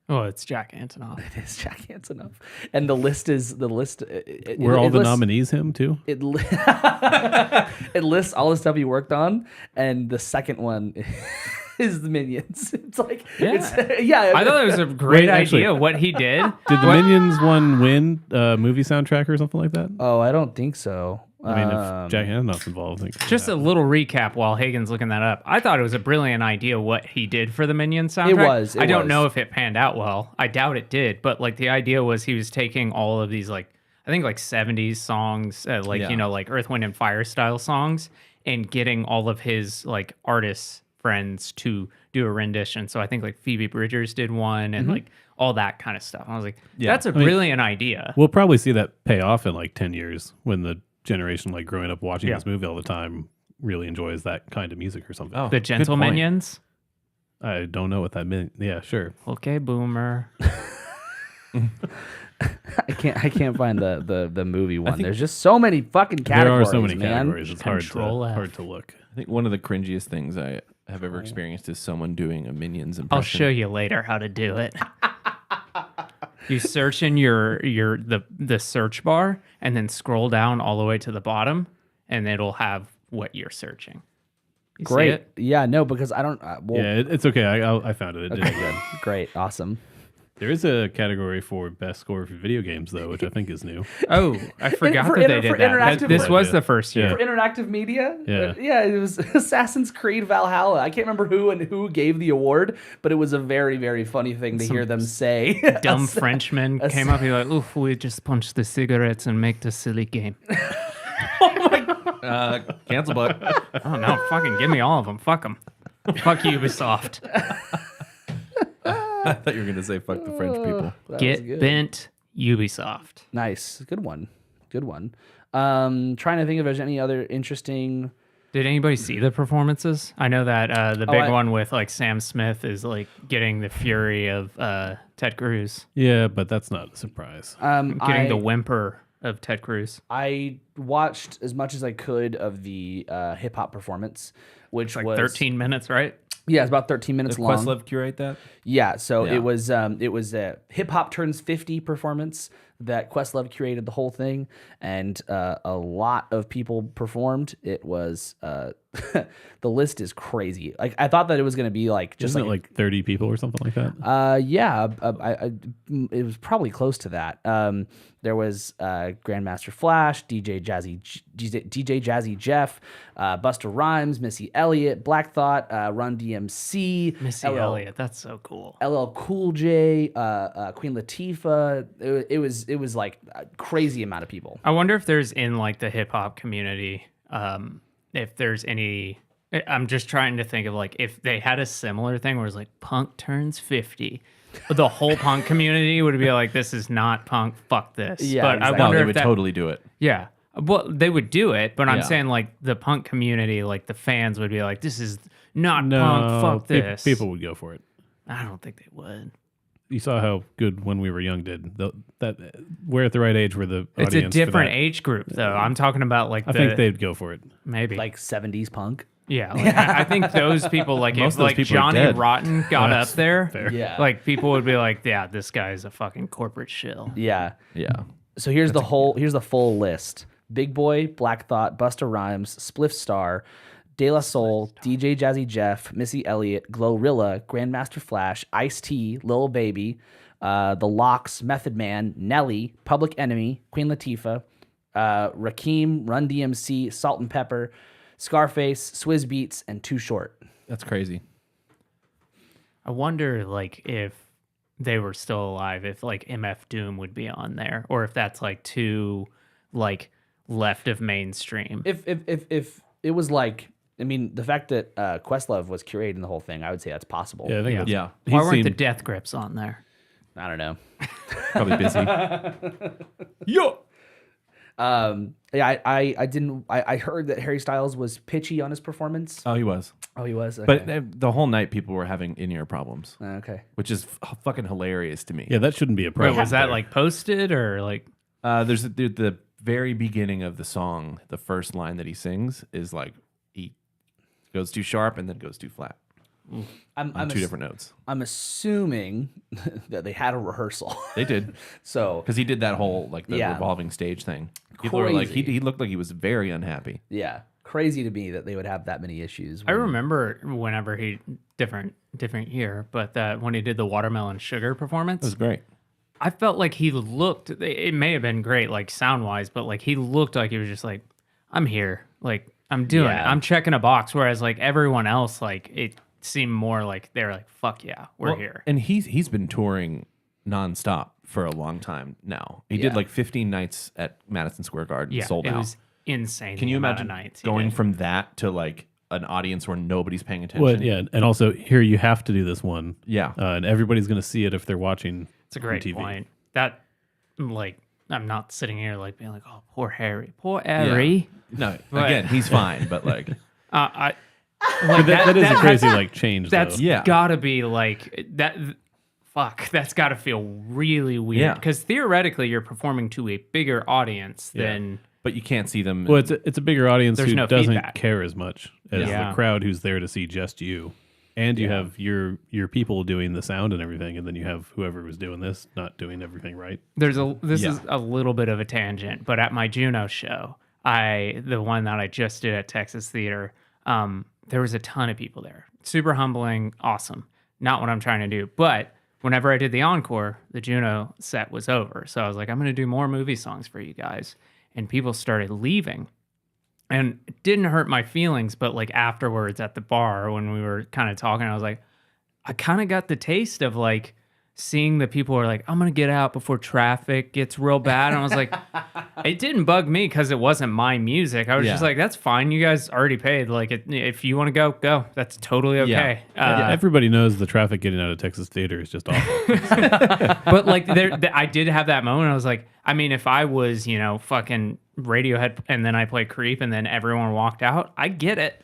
Oh, it's Jack Antonoff. It is Jack Antonoff. And the list. Were all the lists- nominees him too? It lists all the stuff he worked on, and the second one is the Minions. It's like, yeah. I thought it was a great Wait, actually- idea what he did. Did the Minions one win movie soundtrack or something like that? Oh, I don't think so. I mean, if Jack Antonoff's involved, I think Just a little recap while Hagen's looking that up. I thought it was a brilliant idea what he did for the Minions soundtrack. It I don't was. know if it panned out well. I doubt it did, but like the idea was he was taking all of these like I think like 70s songs, Yeah. you know, like Earth, Wind and Fire style songs and getting all of his like artists friends to do a rendition. So I think like Phoebe Bridgers did one and like all that kind of stuff. I was like, that's a brilliant idea. we'll probably see that pay off in like 10 years when the generation like growing up watching Yeah. this movie all the time really enjoys that kind of music or something. Oh, The good Gentle point. Minions. I don't know what that meant. Yeah, sure. Okay, boomer. I can't find the movie one. There's just so many fucking There categories. are so many man. categories. It's Control F. hard to look. I think one of the cringiest things I have ever experienced is someone doing a Minions I'll impression. show you later how to do it. You search in the search bar and then scroll down all the way to the bottom, and it'll have what you're searching. You see Great. it? Yeah, no, because I don't. Well, Yeah, it's okay. I found it. It did okay, good. Great. Awesome. There is a category for best score for video games, though, which I think is new. Oh, I forgot for that they inter- for did that. interactive This was media. the first year. For interactive media, Yeah. it was Assassin's Creed Valhalla. I can't remember who gave the award, but it was a very, very funny thing to hear them say. Dumb Frenchman came up. He like, "Oof, we just punch the cigarettes and make the silly game." Cancel button. Oh no, fucking give me all of them. Fuck them. Fuck Ubisoft. I thought you were going to say fuck the French people. That was Get good. bent, Ubisoft. Nice, good one. Trying to think if there's any other interesting. Did anybody see the performances? I know that the big I- one with like Sam Smith is like getting the fury of Ted Cruz, Yeah, but that's not a surprise. getting the whimper of Ted Cruz. I watched as much as I could of the hip hop performance, which Like was 13 minutes, right? Yeah, it's about 13 minutes Did long. Questlove curate that? Yeah, so Yeah. it was a hip hop turns 50 performance that Questlove curated the whole thing, and a lot of people performed. It was the list is crazy. Like I thought that it was going to be like just Isn't it like 30 people or something like that? it was probably close to that. There was Grandmaster Flash, DJ Jazzy Jeff, Busta Rhymes, Missy Elliott, Black Thought, Run DMC, Missy Elliott, that's so cool. LL Cool J, Queen Latifah. It was like a crazy amount of people. I wonder if there's in like the hip hop community, if there's any. I'm just trying to think of like if they had a similar thing where it's like punk turns 50. The whole punk community would be like, this is not punk, fuck this. Yeah, but exactly. I No, wonder they if would that, totally do it. yeah. Well, they would do it, but I'm Yeah. saying like the punk community, like the fans would be like, this is not No, punk, fuck this. people would go for it. I don't think they would. You saw how good When We Were Young did. That we're at the right age where the It's a audience for different that- age group, though. I'm talking about like I think they'd go for it. maybe Like 70s punk. yeah. Like, I think those people like Most if of those like people are Johnny dead. Rotten got up That's there, fair. Yeah. like people would be like, yeah, this guy's a fucking corporate shill. Yeah. Yeah. So here's the full list. Big Boy, Black Thought, Busta Rhymes, Spliff Star, De La Soul, DJ Jazzy Jeff, Missy Elliott, Glorilla, Grandmaster Flash, Ice-T, Lil Baby, The Locks, Method Man, Nelly, Public Enemy, Queen Latifah, Rakim, Run DMC, Salt and Pepper, Scarface, Swizz Beatz, and Too Short. That's crazy. I wonder like if they were still alive, if like MF Doom would be on there, or if that's like too like left of mainstream. If it was like, I mean, the fact that Questlove was curating the whole thing, I would say that's possible. Yeah, I think Yeah. that's, Yeah. he Why weren't the seemed- Death Grips on there? I don't know. Probably busy. Yo. Yeah, I heard that Harry Styles was pitchy on his performance. Oh, he was. Oh, he was. But Okay. the whole night, people were having in-ear problems, Okay. which is fucking hilarious to me. Yeah, that shouldn't be a Wait, problem. was that there. like posted or like? There's the very beginning of the song. The first line that he sings is like he goes too sharp and then goes too flat I'm on two different notes. I'm assuming that they had a rehearsal. They did So because he did that whole like the Yeah. revolving stage thing. People were like Crazy. he looked like he was very unhappy. yeah, crazy to me that they would have that many issues. I when- remember whenever he different year, but that when he did the Watermelon Sugar performance, It was great. I felt like he looked. It may have been great, like sound wise, but like he looked like he was just like, I'm here, like I'm doing it, Yeah. I'm checking a box. Whereas like everyone else, like it seemed more like they're like, fuck yeah, we're Well, here. And he's been touring nonstop for a long time now. He Yeah. did like 15 nights at Madison Square Garden, Yeah, sold it out. was insane. Can the you amount of imagine nights he going did. from that to like an audience where nobody's paying attention? Well, yeah, and also here you have to do this one. Yeah. And everybody's going to see it if they're watching. It's a great on TV. point. That like I'm not sitting here like being like, oh, poor Harry, poor Harry. No, But- again, he's fine, but like, I like That is a that- crazy like change. That's though. Yeah. gotta be like that. Fuck, that's gotta feel really weird. Yeah. Because theoretically, you're performing to a bigger audience than. but you can't see them. Well, it's a bigger audience There's who no doesn't feedback. care as much as Yeah. the crowd who's there to see just you. And you have your people doing the sound and everything, and then you have whoever was doing this not doing everything right. This Yeah. is a little bit of a tangent, but at my Juno show, the one that I just did at Texas Theater, there was a ton of people there. Super humbling, awesome. Not what I'm trying to do, but whenever I did the encore, the Juno set was over. So I was like, I'm going to do more movie songs for you guys. And people started leaving. And it didn't hurt my feelings, but like afterwards at the bar when we were kind of talking, I was like, I kind of got the taste of like seeing the people who are like, I'm going to get out before traffic gets real bad. And I was like, it didn't bug me because it wasn't my music. I was just like, that's fine. You guys already paid. Like, if you want to go, go. That's totally okay. Everybody knows the traffic getting out of Texas Theater is just awful. But like, I did have that moment. I was like, I mean, if I was, fucking Radiohead and then I played Creep and then everyone walked out, I get it.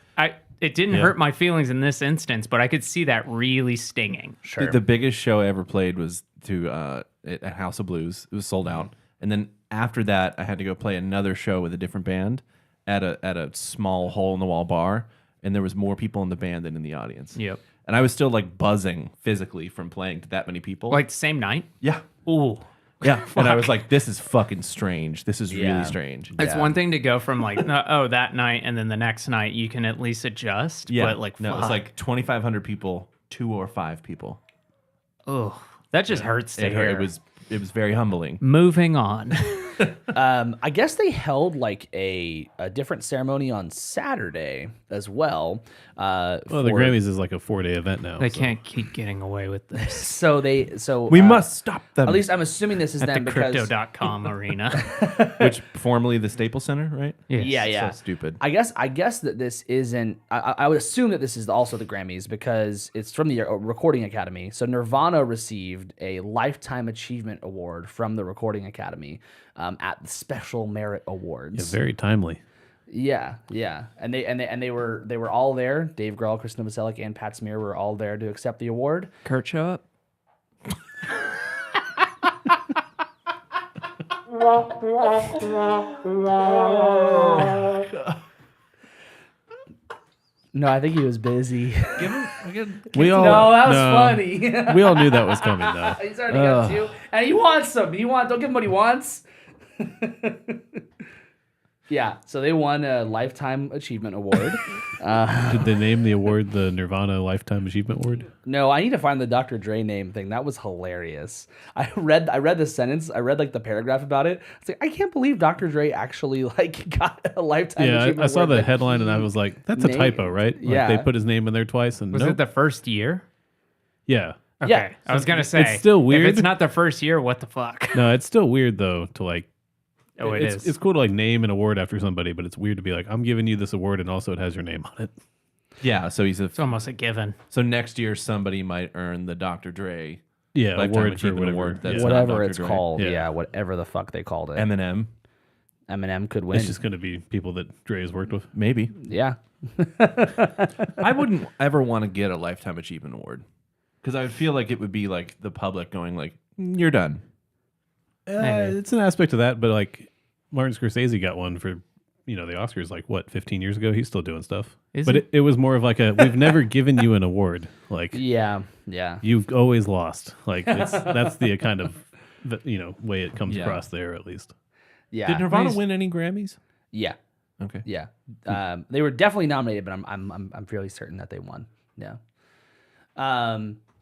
It didn't hurt my feelings in this instance, but I could see that really stinging. Sure. The biggest show I ever played was at House of Blues. It was sold out. And then after that, I had to go play another show with a different band at a small hole-in-the-wall bar. And there was more people in the band than in the audience. Yep. And I was still like buzzing physically from playing to that many people. Like the same night? Yeah. Ooh. Yeah. And I was like, this is fucking strange. This is really strange. It's one thing to go from like, that night, and then the next night you can at least adjust. Yeah. But like, no, it's like 2,500 people, 2 or 5 people. oh, that just hurts to hear. It was very humbling. Moving on. I guess they held like a different ceremony on Saturday as well. Well, the Grammys is like a 4-day event now. They can't keep getting away with this. So We must stop them. At least I'm assuming this is At them the because crypto.com arena. Which formerly the Staples Center, right? Yes. yeah. So stupid. I guess that this isn't. I would assume that this is also the Grammys because it's from the Recording Academy. So Nirvana received a Lifetime Achievement Award from the Recording Academy at the Special Merit Awards. Yeah, very timely. Yeah, and they were all there. Dave Grohl, Kristen Novoselic, and Pat Smear were all there to accept the award. Kurt, show up. No, I think he was busy. We all No, that was funny. We all knew that was coming though. He's already got 2, and he wants them. Don't give him what he wants. Yeah, so they won a Lifetime Achievement Award. Did they name the award the Nirvana Lifetime Achievement Award? No, I need to find the Dr. Dre name thing. That was hilarious. I read the sentence. I read like the paragraph about it. It's like I can't believe Dr. Dre actually like got a Lifetime Achievement I saw Award. the headline and I was like, that's a Name- typo, right? Like, Yeah. they put his name in there twice and Was nope. it the first year? Yeah. Okay. Yeah. I was going to say. It's still weird. If it's not the first year, what the fuck? No, it's still weird though to like. Oh, It's cool to like name an award after somebody, but it's weird to be like, I'm giving you this award and also it has your name on it. Yeah, so It's almost a given. So next year somebody might earn the Dr. Dre Yeah, Lifetime award for Achievement whatever. Award. That's yeah. not whatever Dr. it's Dre. called. Yeah. Yeah, whatever the fuck they called it. Eminem, Eminem could win. It's just going to be people that Dre has worked with. maybe. Yeah. I wouldn't ever want to get a Lifetime Achievement Award because I would feel like it would be like the public going like, you're done. It's an aspect of that, but like Martin Scorsese got one for, the Oscars like what, 15 years ago? He's still doing stuff. But it was more of like we've never given you an award. Like Yeah. you've always lost. Like that's the kind of way it comes Yeah. across there at least. Yeah. Did Nirvana win any Grammys? Yeah. Okay. Yeah. They were definitely nominated, but I'm fairly certain that they won. Yeah.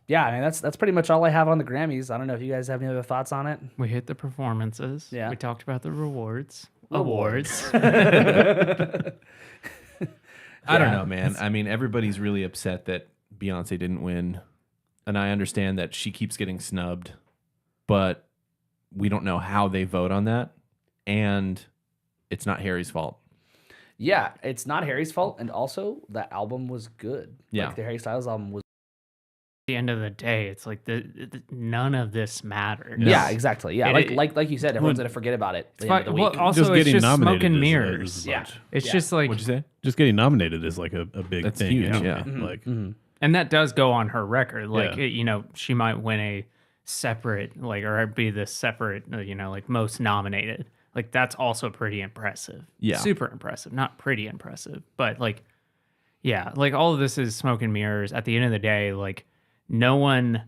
Yeah, I mean that's pretty much all I have on the Grammys. I don't know if you guys have any other thoughts on it. We hit the performances. Yeah. We talked about the rewards. Awards. I don't know, man. I mean, everybody's really upset that Beyonce didn't win. And I understand that she keeps getting snubbed, but we don't know how they vote on that. And it's not Harry's fault. Yeah, it's not Harry's fault, and also that album was good. Yeah. Like the Harry Styles album was. At the end of the day, it's like none of this matters. Yeah, exactly. Yeah, It- like you said, everyone's gonna forget about it. At the end of the Well, week. also, it's getting just nominated smoke and is mirrors. a Yeah. bunch. It's Yeah. just like, What'd you say? Just getting nominated is like a big That's thing. huge, yeah. Like and that does go on her record. Like, Yeah. she might win a separate, like, or be the separate, like most nominated. Like, that's also pretty impressive. Yeah. Super impressive. Not pretty impressive, but like, yeah, like all of this is smoke and mirrors. At the end of the day, like, no one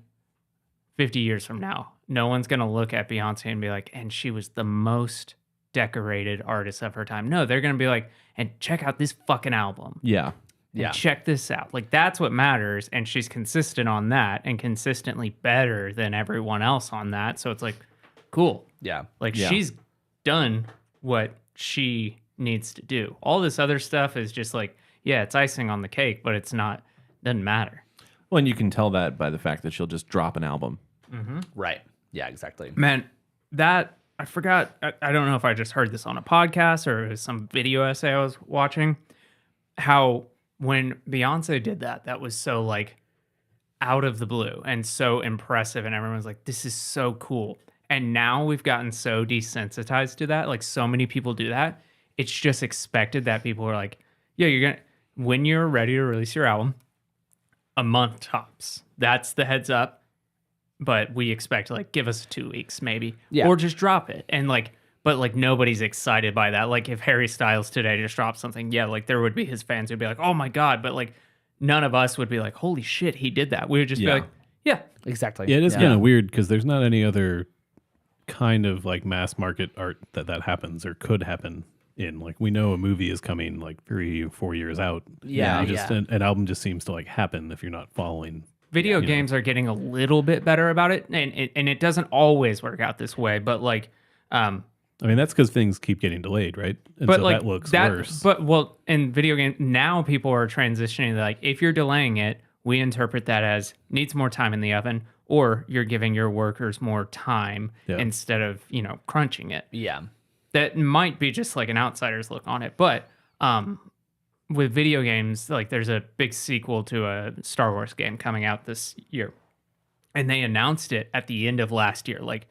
50 years from now, no one's going to look at Beyonce and be like, and she was the most decorated artist of her time. No, they're going to be like, and check out this fucking album. Yeah. And check this out. Like, that's what matters. And she's consistent on that and consistently better than everyone else on that. So it's like, cool. Yeah. Like, she's done what she needs to do. All this other stuff is just like, yeah, it's icing on the cake, but it's not, doesn't matter. Well, and you can tell that by the fact that she'll just drop an album. Right. Yeah, exactly. Man, that, I forgot, I don't know if I just heard this on a podcast or it was some video essay I was watching, how when Beyonce did that, that was so like out of the blue and so impressive. And everyone's like, this is so cool. And now we've gotten so desensitized to that. Like, so many people do that. It's just expected that people are like, yeah, you're going to, when you're ready to release your album, a month tops. That's the heads up. But we expect, like, give us 2 weeks maybe. Yeah. Or just drop it. And like, but like nobody's excited by that. Like, if Harry Styles today just dropped something, yeah, like there would be his fans who'd be like, oh my God. But like none of us would be like, holy shit, he did that. We would just be like, yeah. Exactly. Yeah, it is kind of weird because there's not any other kind of like mass market art that happens or could happen in. Like, we know a movie is coming like 3-4 years out. Yeah, And just an album just seems to like happen if you're not following. Video games are getting a little bit better about it. And it doesn't always work out this way. But like, I mean, that's because things keep getting delayed, right? And but so like that looks worse. But well, in video games now, people are transitioning. Like, if you're delaying it, we interpret that as needs more time in the oven, or you're giving your workers more time instead of crunching it. Yeah. That might be just like an outsider's look on it, but with video games, like there's a big sequel to a Star Wars game coming out this year, and they announced it at the end of last year, like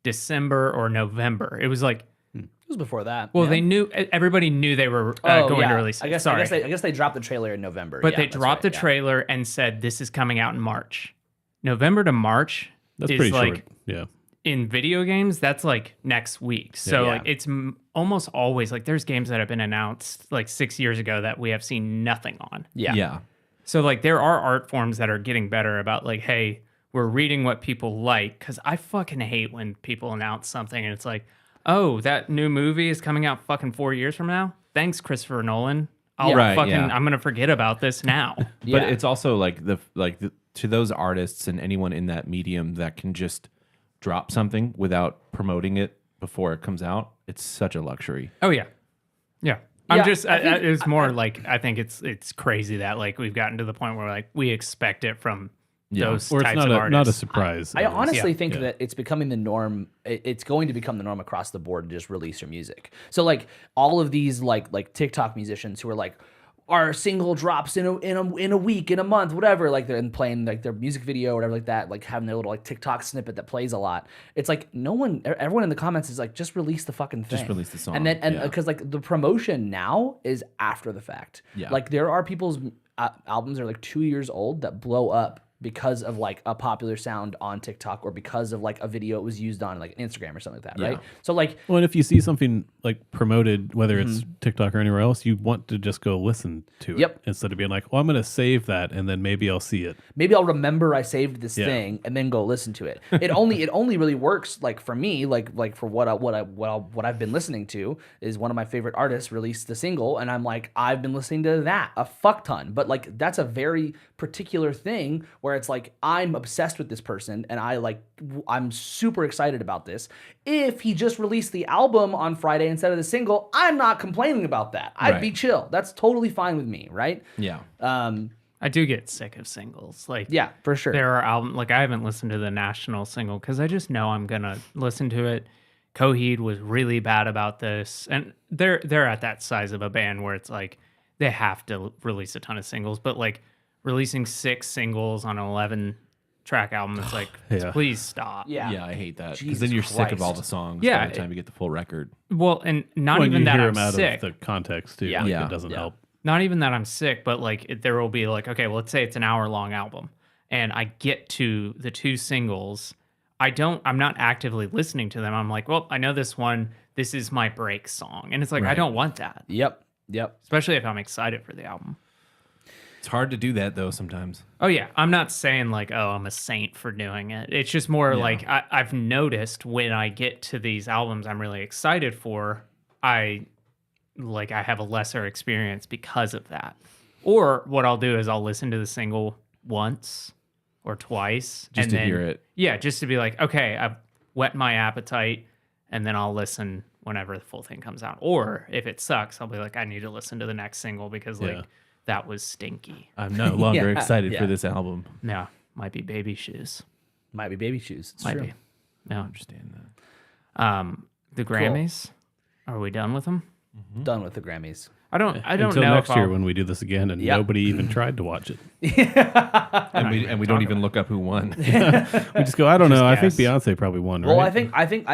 December or November. It was like, it was before that. well, everybody knew they were going to release it. I guess they dropped the trailer in November. But they dropped the trailer and said this is coming out in March. November to March That's is pretty like, short. Yeah. in video games, that's like next week. So like it's almost always like there's games that have been announced like 6 years ago that we have seen nothing on. Yeah. So like there are art forms that are getting better about like, hey, we're reading what people like. Because I fucking hate when people announce something and it's like, oh, that new movie is coming out fucking 4 years from now. Thanks, Christopher Nolan. I'm gonna forget about this now. But it's also like to those artists and anyone in that medium that can just drop something without promoting it before it comes out. It's such a luxury. Oh yeah. It's more like I think it's crazy that like we've gotten to the point where like we expect it from those or types it's of artists. not a surprise. I honestly think that it's becoming the norm. It's going to become the norm across the board to just release your music. So like all of these like TikTok musicians who are like, our single drops in a week, in a month, whatever. Like they're playing like their music video or whatever like that. Like having their little like TikTok snippet that plays a lot. It's like everyone in the comments is like, just release the fucking thing. Just release the song. And then because like the promotion now is after the fact. Yeah. Like there are people's albums that are like 2 years old that blow up because of like a popular sound on TikTok or because of like a video it was used on like Instagram or something like that, right? So like, well, and if you see something like promoted, whether it's TikTok or anywhere else, you want to just go listen to it instead of being like, well, I'm going to save that and then maybe I'll see it. Maybe I'll remember I saved this thing and then go listen to it. It only really works like for me, like for what I've been listening to is one of my favorite artists released the single and I'm like, I've been listening to that a fuck ton, but like that's a very particular thing where it's like I'm obsessed with this person and I'm super excited about this. If he just released the album on Friday instead of the single, I'm not complaining about that. I'd be chill. That's totally fine with me, right? Yeah. I do get sick of singles. Like, yeah, for sure. There are albums like I haven't listened to the National single because I just know I'm gonna listen to it. Coheed was really bad about this, and they're at that size of a band where it's like they have to release a ton of singles, but like releasing 6 singles on an 11-track album, it's like, please stop. Yeah, I hate that because then you're sick of all the songs by the time you get the full record. Well, and not when even you that hear I'm them out sick. of the context too. It doesn't help. Not even that I'm sick, but like there will be like, okay, well, let's say it's an hour-long album, and I get to the 2 singles. I'm not actively listening to them. I'm like, well, I know this one. This is my break song, and it's like I don't want that. Yep. Especially if I'm excited for the album. It's hard to do that though sometimes. Oh yeah, I'm not saying like, oh, I'm a saint for doing it. It's just more like I've noticed when I get to these albums I'm really excited for, I have a lesser experience because of that. Or what I'll do is I'll listen to the single once or twice. Just and to then, hear it. Yeah, just to be like, okay, I've whet my appetite, and then I'll listen whenever the full thing comes out. Or if it sucks, I'll be like, I need to listen to the next single because that was stinky. I'm no longer Yeah, excited yeah. for this album. Yeah, might be Baby Shoes. Might be Baby Shoes. It's Might true. be. Yeah. I understand that. The Grammys. Are we done with them? Done with the Grammys. I don't Until know next if year I'll- when we do this again and Yep. nobody even tried to watch it. And we don't even look up who won. We just go, I don't know. I think guess. Beyonce probably won, right? Well, I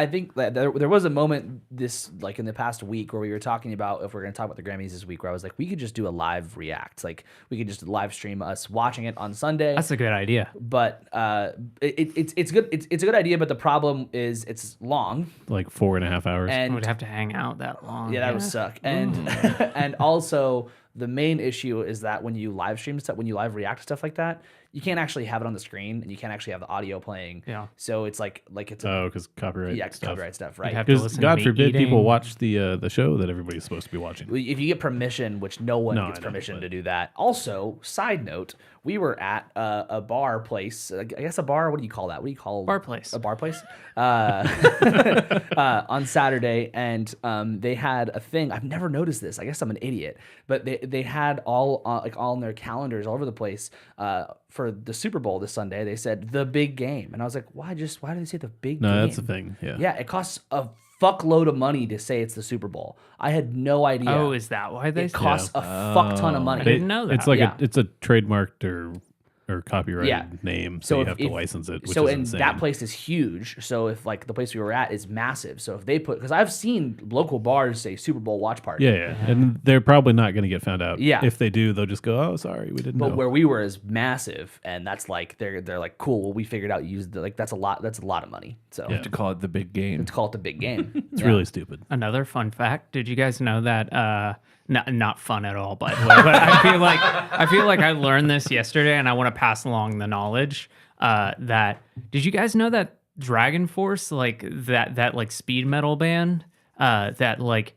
think that there was a moment this like in the past week where we were talking about if we're going to talk about the Grammys this week, where I was like, we could just do a live react, like we could just live stream us watching it on Sunday. That's a good idea. But it's good. It's a good idea, but the problem is it's long, like 4.5 hours. I and would have to hang out that long. yeah, that would suck. And and also the main issue is that when you live stream stuff, when you live react to stuff like that, you can't actually have it on the screen, and you can't actually have the audio playing. Yeah. So it's like it's Oh, because copyright stuff. copyright stuff, right? have to Because listen to God me forbid people eating. watch the show that everybody's supposed to be watching. If you get permission, which no one No, gets I know, permission but- to do that. Also, side note, we were at a bar place. I guess a bar. What do you call that? What do you call Bar place. A bar place. On Saturday, and they had a thing. I've never noticed this. I guess I'm an idiot, but they had all all in their calendars all over the place. For the Super Bowl this Sunday, they said the big game, and I was like, why do they say the big game? No, that's the thing. Yeah. Yeah, it costs a fuckload of money to say it's the Super Bowl. I had no idea. Oh, is that why they It said costs a fuck ton of money. I didn't know that. It's like Yeah. it's a trademarked or copyrighted Yeah. name, so you have to if- license it. Which so is and insane. that place is huge. So if like the place we were at is massive, so if they put, because I've seen local bars say Super Bowl watch party. Yeah, and they're probably not going to get found out. Yeah. If they do, they'll just go, "Oh, sorry, we didn't But know." where we were is massive, and that's like they're like, cool. Well, we figured out you use the, like that's a lot of money. So To call it the big game. to call it the big game. It's really stupid. Another fun fact: did you guys know that? Not fun at all, by the way. But I feel like I learned this yesterday, and I want to pass along the knowledge. That did you guys know that Dragon Force, like that like speed metal band, that like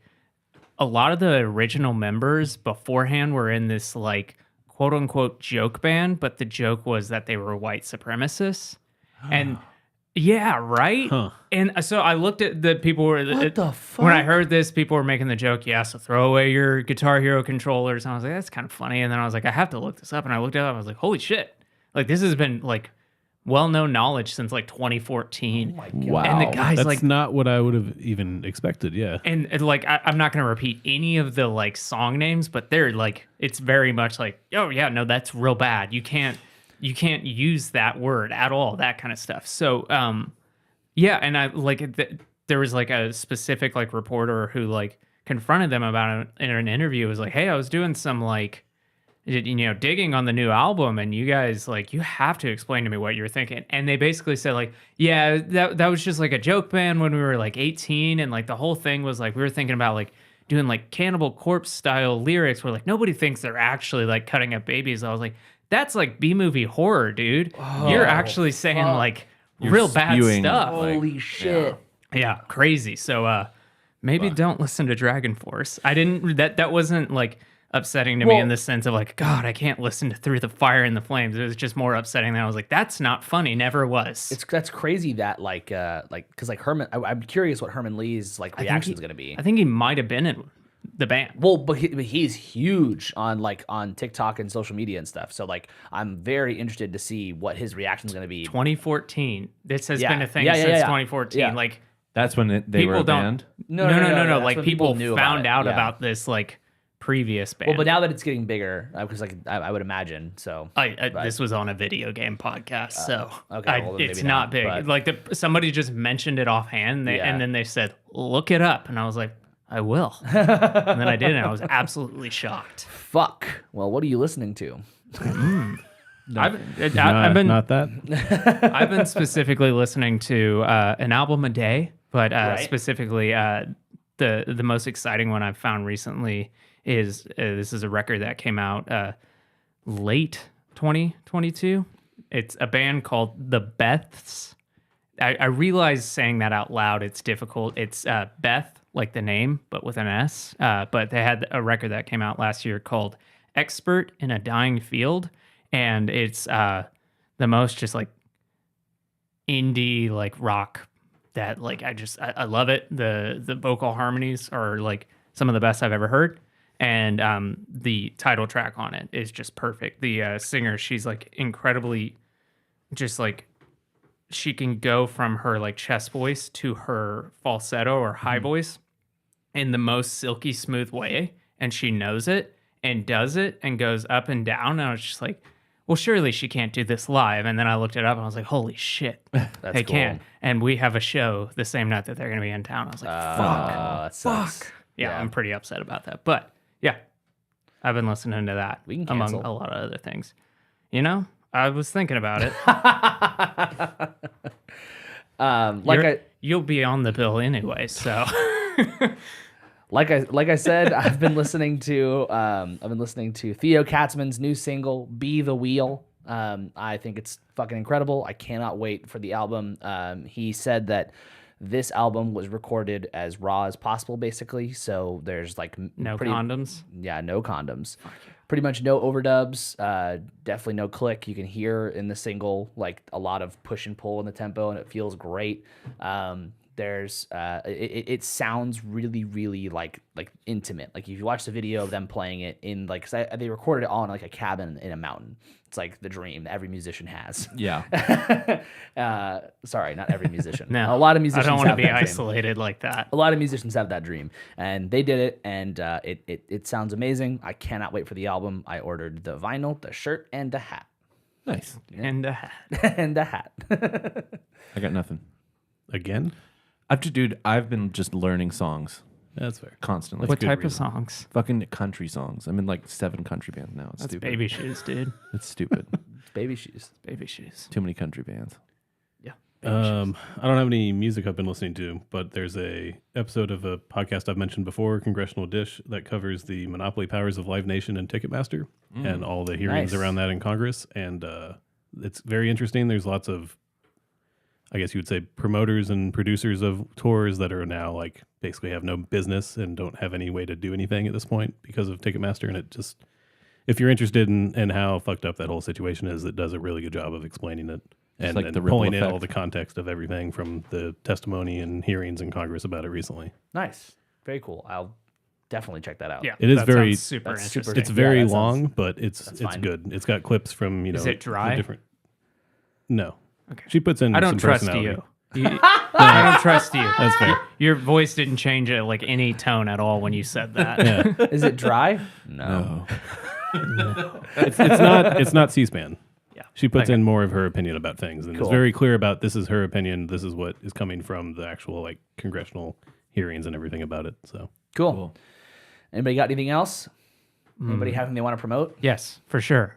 a lot of the original members beforehand were in this like quote unquote joke band, but the joke was that they were white supremacists, and. Yeah, right? Huh. And so I looked at the people were What the when I fuck? heard this, people were making the joke, yeah, so throw away your Guitar Hero controllers. And I was like, that's kind of funny. And then I was like, I have to look this up. And I looked it up. I was like, holy shit. Like, this has been like well-known knowledge since like 2014. Oh my God. Wow, And the guy's that's like- not what I would have even expected. Yeah, And like, I'm not going to repeat any of the like song names, but they're like, it's very much like, oh yeah, no, that's real bad. You can't use that word at all, that kind of stuff. So, yeah. And I like, there was like a specific like reporter who like confronted them about it in an interview. It was like, hey, I was doing some like, digging on the new album, and you guys like, you have to explain to me what you're thinking. And they basically said like, yeah, that was just like a joke band when we were like 18, and like the whole thing was like we were thinking about like doing like Cannibal Corpse style lyrics where like nobody thinks they're actually like cutting up babies. I was like, that's like B-movie horror, dude. You're actually saying fuck. like You're real bad spewing, stuff. Holy shit. Yeah, crazy. So maybe don't listen to Dragon Force. I didn't that wasn't like upsetting to me Well- in the sense of like, God, I can't listen to Through the Fire and the Flames. It was just more upsetting that I was like, that's not funny. Never was. That's crazy that because Herman, I'm curious what Herman Lee's like reaction is going to be. I think he might have been in the band. Well, but he's huge on TikTok and social media and stuff. So like, I'm very interested to see what his reaction is going to be. 2014. This has Yeah. been a thing Yeah, since yeah. 2014. Yeah. Like That's when they were people a don't. band. No. That's Like when people knew about found it. out Yeah. about this like previous band. Well, but now that it's getting bigger, because like I would imagine. So This was on a video game podcast, so okay, well, then it's maybe not not, big. but- Like somebody just mentioned it offhand, Yeah. and then they said, "Look it up," and I was like, "I will," and then I did, and I was absolutely shocked. fuck. Well, what are you listening to? I've not, been not that. I've been specifically listening to an album a day, but Right. specifically the most exciting one I've found recently is this is a record that came out late 2022. It's a band called The Beths. I realize saying that out loud it's difficult. It's Beth, like the name, but with an S. But they had a record that came out last year called expert in a dying field, and it's the most just like indie like rock that like I love it. The vocal harmonies are like some of the best I've ever heard, and the title track on it is just perfect. The singer, she's like incredibly just like she can go from her like chest voice to her falsetto or high voice in the most silky smooth way, and she knows it and does it and goes up and down, and I was just like, well, surely she can't do this live. And then I looked it up and I was like, holy shit, they cool. can. And we have a show the same night that they're going to be in town. I was like, fuck. Yeah, I'm pretty upset about that. But yeah, I've been listening to that We can among cancel. a lot of other things. You know, I was thinking about it. You'll be on the bill anyway, so. Like I said, I've been listening to Theo Katzman's new single "Be the Wheel." I think it's fucking incredible. I cannot wait for the album. He said that this album was recorded as raw as possible, basically. So there's like No condoms. Yeah, no condoms. Pretty much no overdubs. Definitely no click. You can hear in the single like a lot of push and pull in the tempo, and it feels great. There's it sounds really like intimate. Like if you watch the video of them playing it in like, 'cause they recorded it on like a cabin in a mountain. It's like the dream that every musician has. Yeah. Sorry, not every musician. No, a lot of musicians. I don't want to have be that dream. isolated like that. A lot of musicians have that dream, and they did it, and it sounds amazing. I cannot wait for the album. I ordered the vinyl, the shirt, and the hat. Nice. And a hat. And the hat. I got nothing. Again? I've been just learning songs That's fair. constantly. What good type of reason. songs? Fucking country songs. I'm in like 7 country bands now. It's That's stupid. Baby Shoes, dude. It's stupid. Baby shoes. Baby Shoes. Too many country bands. Yeah. I don't have any music I've been listening to, but there's a episode of a podcast I've mentioned before, Congressional Dish, that covers the monopoly powers of Live Nation and Ticketmaster and all the hearings Nice. around that in Congress. And it's very interesting. There's lots of, I guess you would say, promoters and producers of tours that are now like basically have no business and don't have any way to do anything at this point because of Ticketmaster. And it just, if you're interested in how fucked up that whole situation is, it does a really good job of explaining it and, like and the ripple pulling in effect. all the context of everything from the testimony and hearings in Congress about it recently. Nice. Very cool. I'll definitely check that out. Yeah. It is that very- sounds super that's interesting. super- It's very that sounds- long, but it's fine. good. It's got clips from, Is it the dry? different. No. Okay. She puts in I don't some trust personality. you. I don't trust you. That's fair. Your voice didn't change it like any tone at all when you said that. Yeah. Is it dry? No. It's not C-SPAN. Yeah. She puts Okay. in more of her opinion about things and Cool. is very clear about this is her opinion. This is what is coming from the actual like congressional hearings and everything about it. So Cool. Anybody got anything else? Anybody have anything they want to promote? Yes, for sure.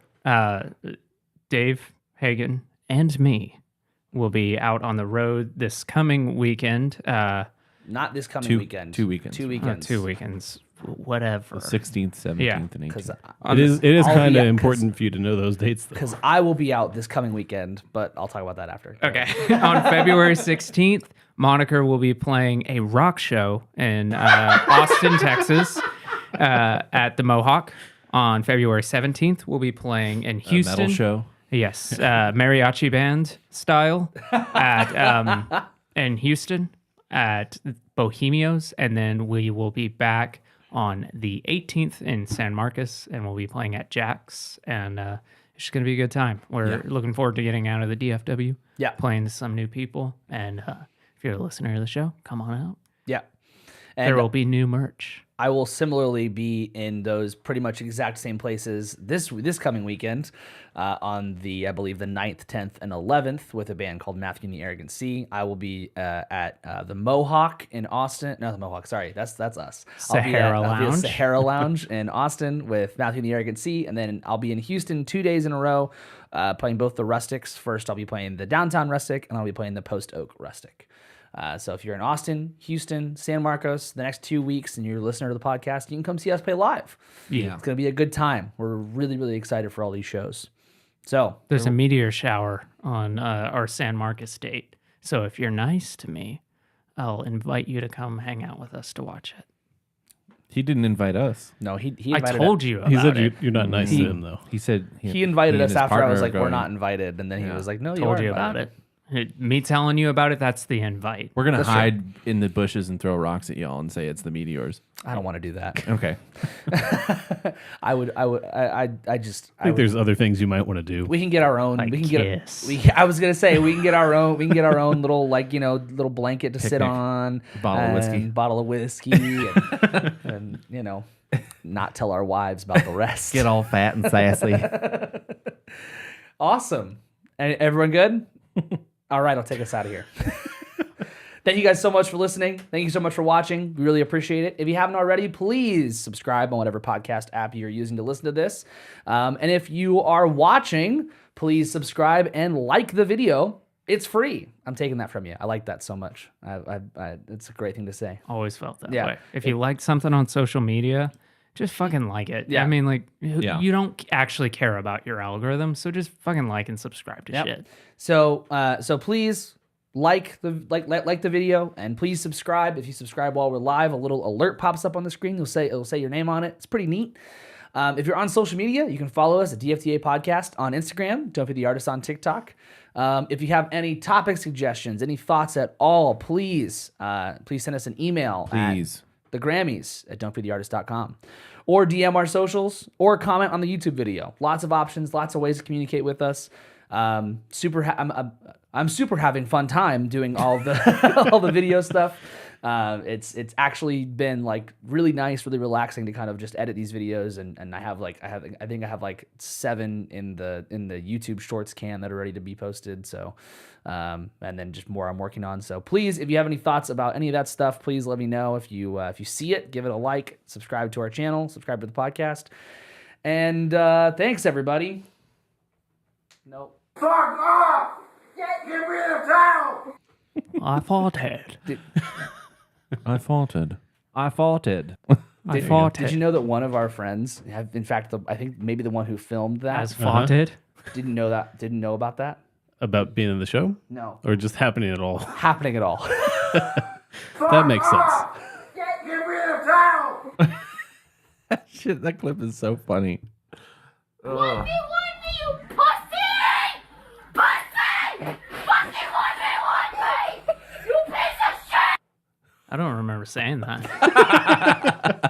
Dave Hagen and me will be out on the road this coming weekend. Not this coming Two- weekend. 2 weekends. 2 weekends. 2 weekends, whatever. The 16th, 17th, Yeah. and 18th. Because it is I'll kind be of at- important for you to know those dates though. because I will be out this coming weekend, but I'll talk about that after. Okay. On February 16th, Moniker will be playing a rock show in Austin, Texas, at the Mohawk. On February 17th, we'll be playing in Houston. Metal show. Yes, mariachi band style at in Houston at Bohemios, and then we will be back on the 18th in San Marcos, and we'll be playing at Jack's, and it's just gonna be a good time. We're looking forward to getting out of the DFW, Yeah. playing to some new people, and if you're a listener of the show, come on out. Yeah. There And will be new merch. I will similarly be in those pretty much exact same places this coming weekend on I believe the 9th, 10th, and 11th with a band called Matthew and the Arrogant Sea. I will be at the Mohawk in Austin. No, the Mohawk. Sorry, that's us. Sahara I'll be at Lounge. Sahara Lounge in Austin with Matthew and the Arrogant Sea, and then I'll be in Houston 2 days in a row playing both the Rustics. First, I'll be playing the Downtown Rustic, and I'll be playing the Post Oak Rustic. So if you're in Austin, Houston, San Marcos, the next 2 weeks, and you're a listener to the podcast, you can come see us play live. Yeah. It's going to be a good time. We're really, really excited for all these shows. So There's a meteor shower on our San Marcos date. So if you're nice to me, I'll invite you to come hang out with us to watch it. He didn't invite us. No, he I invited told you about He said it. you're not nice to him though. He said He invited and us his after I partner was are like, we're going. not invited. And then he was like, no, Told are you invited. about it. Me telling you about it, that's the invite. We're gonna That's hide in the bushes and throw rocks at y'all and say it's the meteors. I don't want to do that. Okay. I think there's other things you might want to do. we can get our own. Like we can kiss. I was gonna say we can get our own. We can get our own little little blanket to sit Picnic. on. Bottle of whiskey. And not tell our wives about the rest. Get all fat and sassy. Awesome. And everyone good? All right, I'll take us out of here. Thank you guys so much for listening. Thank you so much for watching. We really appreciate it. If you haven't already, please subscribe on whatever podcast app you're using to listen to this. And if you are watching, please subscribe and like the video. It's free. I'm taking that from you. I like that so much. It's a great thing to say. Always felt that Yeah. way. If you like something on social media, just fucking like it. Yeah. I mean, like, Yeah. you don't actually care about your algorithm, so just fucking like and subscribe to Yep. shit. So please like the video and please subscribe. If you subscribe while we're live, a little alert pops up on the screen. It'll say your name on it. It's pretty neat. If you're on social media, you can follow us at DFTA Podcast on Instagram. Don't Be the Artist on TikTok. If you have any topic suggestions, any thoughts at all, please send us an email. Please. At the Grammys at don'tbetheartist.com, or DM our socials, or comment on the YouTube video. Lots of options, lots of ways to communicate with us. I'm super having fun time doing all the all the video stuff. It's actually been like really nice, really relaxing to kind of just edit these videos, and I think I have like 7 in the YouTube Shorts can that are ready to be posted. So, and then just more I'm working on. So please, if you have any thoughts about any of that stuff, please let me know. If you see it, give it a like, subscribe to our channel, subscribe to the podcast, and thanks everybody. Nope. Fuck off! Get rid of town! I faulted. I faulted. Did you know that one of our friends, in fact, I think maybe the one who filmed that, As faulted? didn't know about that? About being in the show? No. Or just happening at all? Happening at all. That makes sense. Get rid of town! Shit, that clip is so funny. You want me, you pussy! Pussy! Fucking want me! You piece of shit! I don't remember saying that.